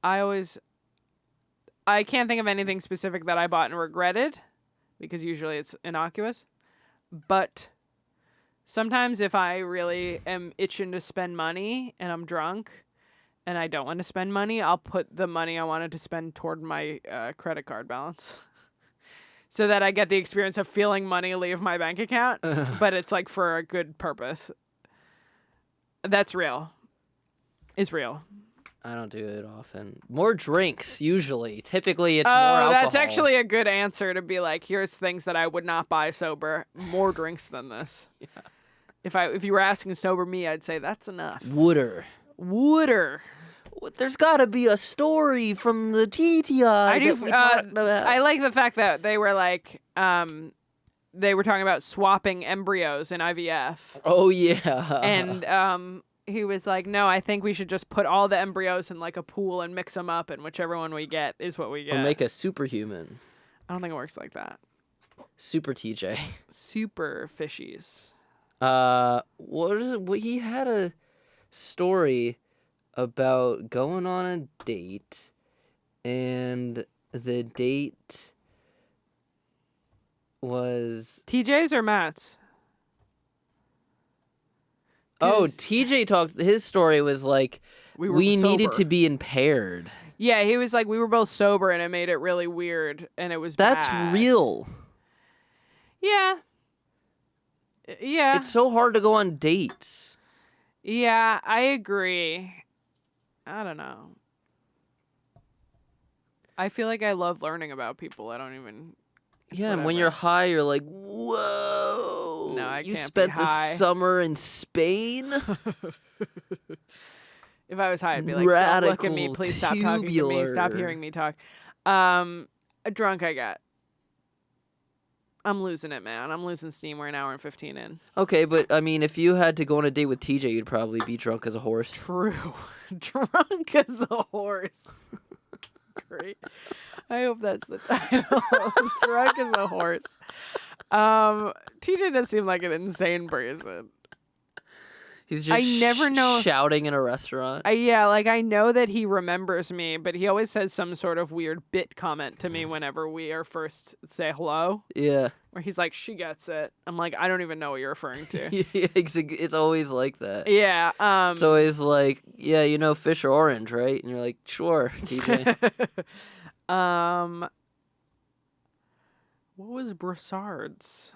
S7: I can't think of anything specific that I bought and regretted, because usually it's innocuous. But sometimes if I really am itching to spend money and I'm drunk and I don't want to spend money, I'll put the money I wanted to spend toward my credit card balance. So that I get the experience of feeling money leave my bank account, but it's like for a good purpose. That's real. It's real.
S4: I don't do it often. More drinks, usually. Typically, it's more alcohol.
S7: That's actually a good answer, to be like, here's things that I would not buy sober. More drinks than this. Yeah. If you were asking sober me, I'd say that's enough.
S4: Wooder. There's got to be a story from the TTI.
S7: I like the fact that they were like, they were talking about swapping embryos in IVF.
S4: Oh, yeah.
S7: And he was like, no, I think we should just put all the embryos in like a pool and mix them up, and whichever one we get is what we get.
S4: Or make a superhuman.
S7: I don't think it works like that.
S4: Super TJ.
S7: Super fishies.
S4: What is it? He had a story about going on a date, and the date was
S7: TJ's or Matt's?
S4: Oh, TJ talked. His story was like we needed to be impaired.
S7: Yeah, he was like we were both sober, and it made it really weird, and it was
S4: That's
S7: bad.
S4: real.
S7: Yeah. Yeah.
S4: It's so hard to go on dates.
S7: Yeah, I agree. I don't know. I feel like I love learning about people. I don't even.
S4: Yeah, and when you're high, you're like, whoa.
S7: No, I
S4: You
S7: can't
S4: spent
S7: be
S4: the
S7: high.
S4: summer in Spain?
S7: If I was high, I'd be like, don't look at me.
S4: Radical
S7: Please stop talking to me. Stop
S4: tubular.
S7: hearing me talk. Drunk I got. I'm losing it, man. I'm losing steam. We're an hour and 15 in.
S4: Okay, but I mean, if you had to go on a date with TJ, you'd probably be drunk as a horse.
S7: True. Drunk as a horse. Great. I hope that's the title. Drunk as a horse. TJ does seem like an insane person.
S4: He's just
S7: I never know
S4: shouting in a restaurant.
S7: Yeah, like I know that he remembers me, but he always says some sort of weird bit comment to me whenever we are first say hello.
S4: Yeah.
S7: Where he's like, she gets it. I'm like, I don't even know what you're referring to.
S4: Yeah, it's always like that.
S7: Yeah.
S4: It's always like, yeah, you know, fish are orange, right? And you're like, sure, TJ.
S7: What was Brassard's?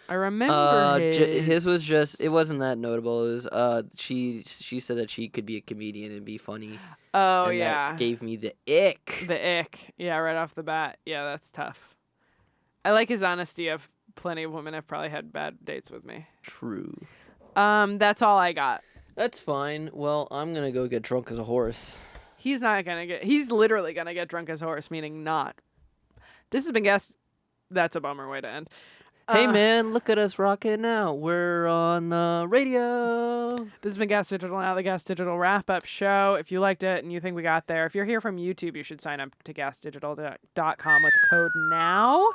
S7: I remember
S4: his was just, it wasn't that notable. It was she said that she could be a comedian and be funny.
S7: Oh,
S4: and
S7: yeah.
S4: That gave me the ick.
S7: The ick. Yeah, right off the bat. Yeah, that's tough. I like his honesty of plenty of women have probably had bad dates with me.
S4: True.
S7: That's all I got.
S4: That's fine. Well, I'm going to go get drunk as a horse.
S7: He's literally going to get drunk as a horse, meaning not. This has been GaS. That's a bummer way to end.
S4: Hey, man, look at us rocking out. We're on the radio.
S7: This has been GaS Digital Now, the GaS Digital wrap-up show. If you liked it and you think we got there, if you're here from YouTube, you should sign up to gasdigital.com with code NOW.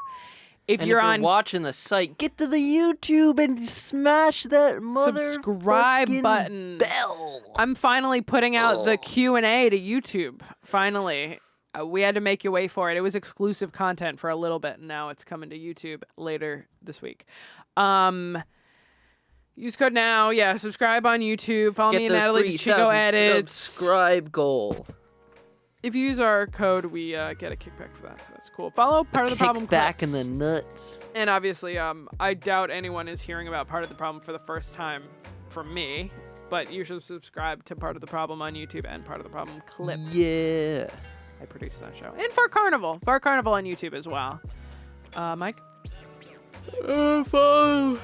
S7: If you're
S4: watching the site, get to the YouTube and smash that
S7: subscribe button.
S4: Bell.
S7: I'm finally putting out the Q&A to YouTube. Finally. We had to make you wait for it. It was exclusive content for a little bit, and now it's coming to YouTube later this week. Use code NOW. Yeah, subscribe on YouTube. Follow me and Natalie Chico Edits.
S4: Subscribe goal.
S7: If you use our code, we get a kickback for that, so that's cool. Follow Part of the Problem
S4: Back in
S7: clips.
S4: the nuts.
S7: And obviously, I doubt anyone is hearing about Part of the Problem for the first time from me, but you should subscribe to Part of the Problem on YouTube and Part of the Problem clips.
S4: Yeah.
S7: I produced that show. And Fart Carnival on YouTube as well. Mike?
S4: Follow.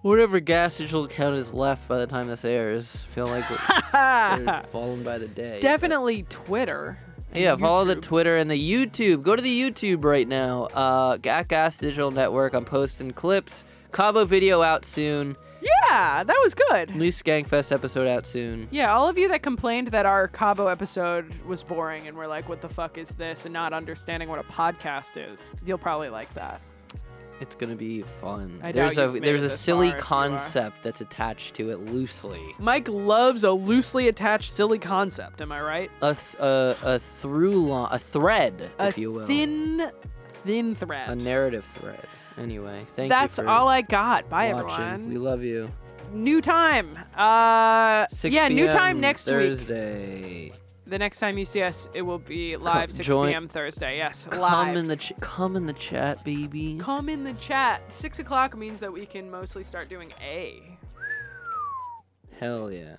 S4: Whatever GaS Digital account is left by the time this airs. Feel like we're falling by the day.
S7: Definitely Twitter.
S4: Yeah, follow the Twitter and the YouTube. Go to the YouTube right now. GaS Digital Network. I'm posting clips. Cabo video out soon.
S7: Yeah, that was good.
S4: New Skankfest episode out soon.
S7: Yeah, all of you that complained that our Cabo episode was boring and were like, what the fuck is this? And not understanding what a podcast is, you'll probably like that.
S4: It's going to be fun.
S7: There's
S4: a silly concept that's attached to it loosely.
S7: Mike loves a loosely attached silly concept, am I right?
S4: A thread, if you will.
S7: Thin thread.
S4: A narrative thread. Anyway, thank you.
S7: That's all I got. Bye,
S4: watching.
S7: everyone.
S4: We love you.
S7: New time.
S4: 6
S7: yeah, new
S4: p.m.
S7: time next
S4: Thursday.
S7: week. The next time you see us, it will be live 6 p.m. Thursday. Yes, live.
S4: Come in the chat, baby.
S7: Come in the chat. 6 o'clock means that we can mostly start doing A.
S4: Hell yeah.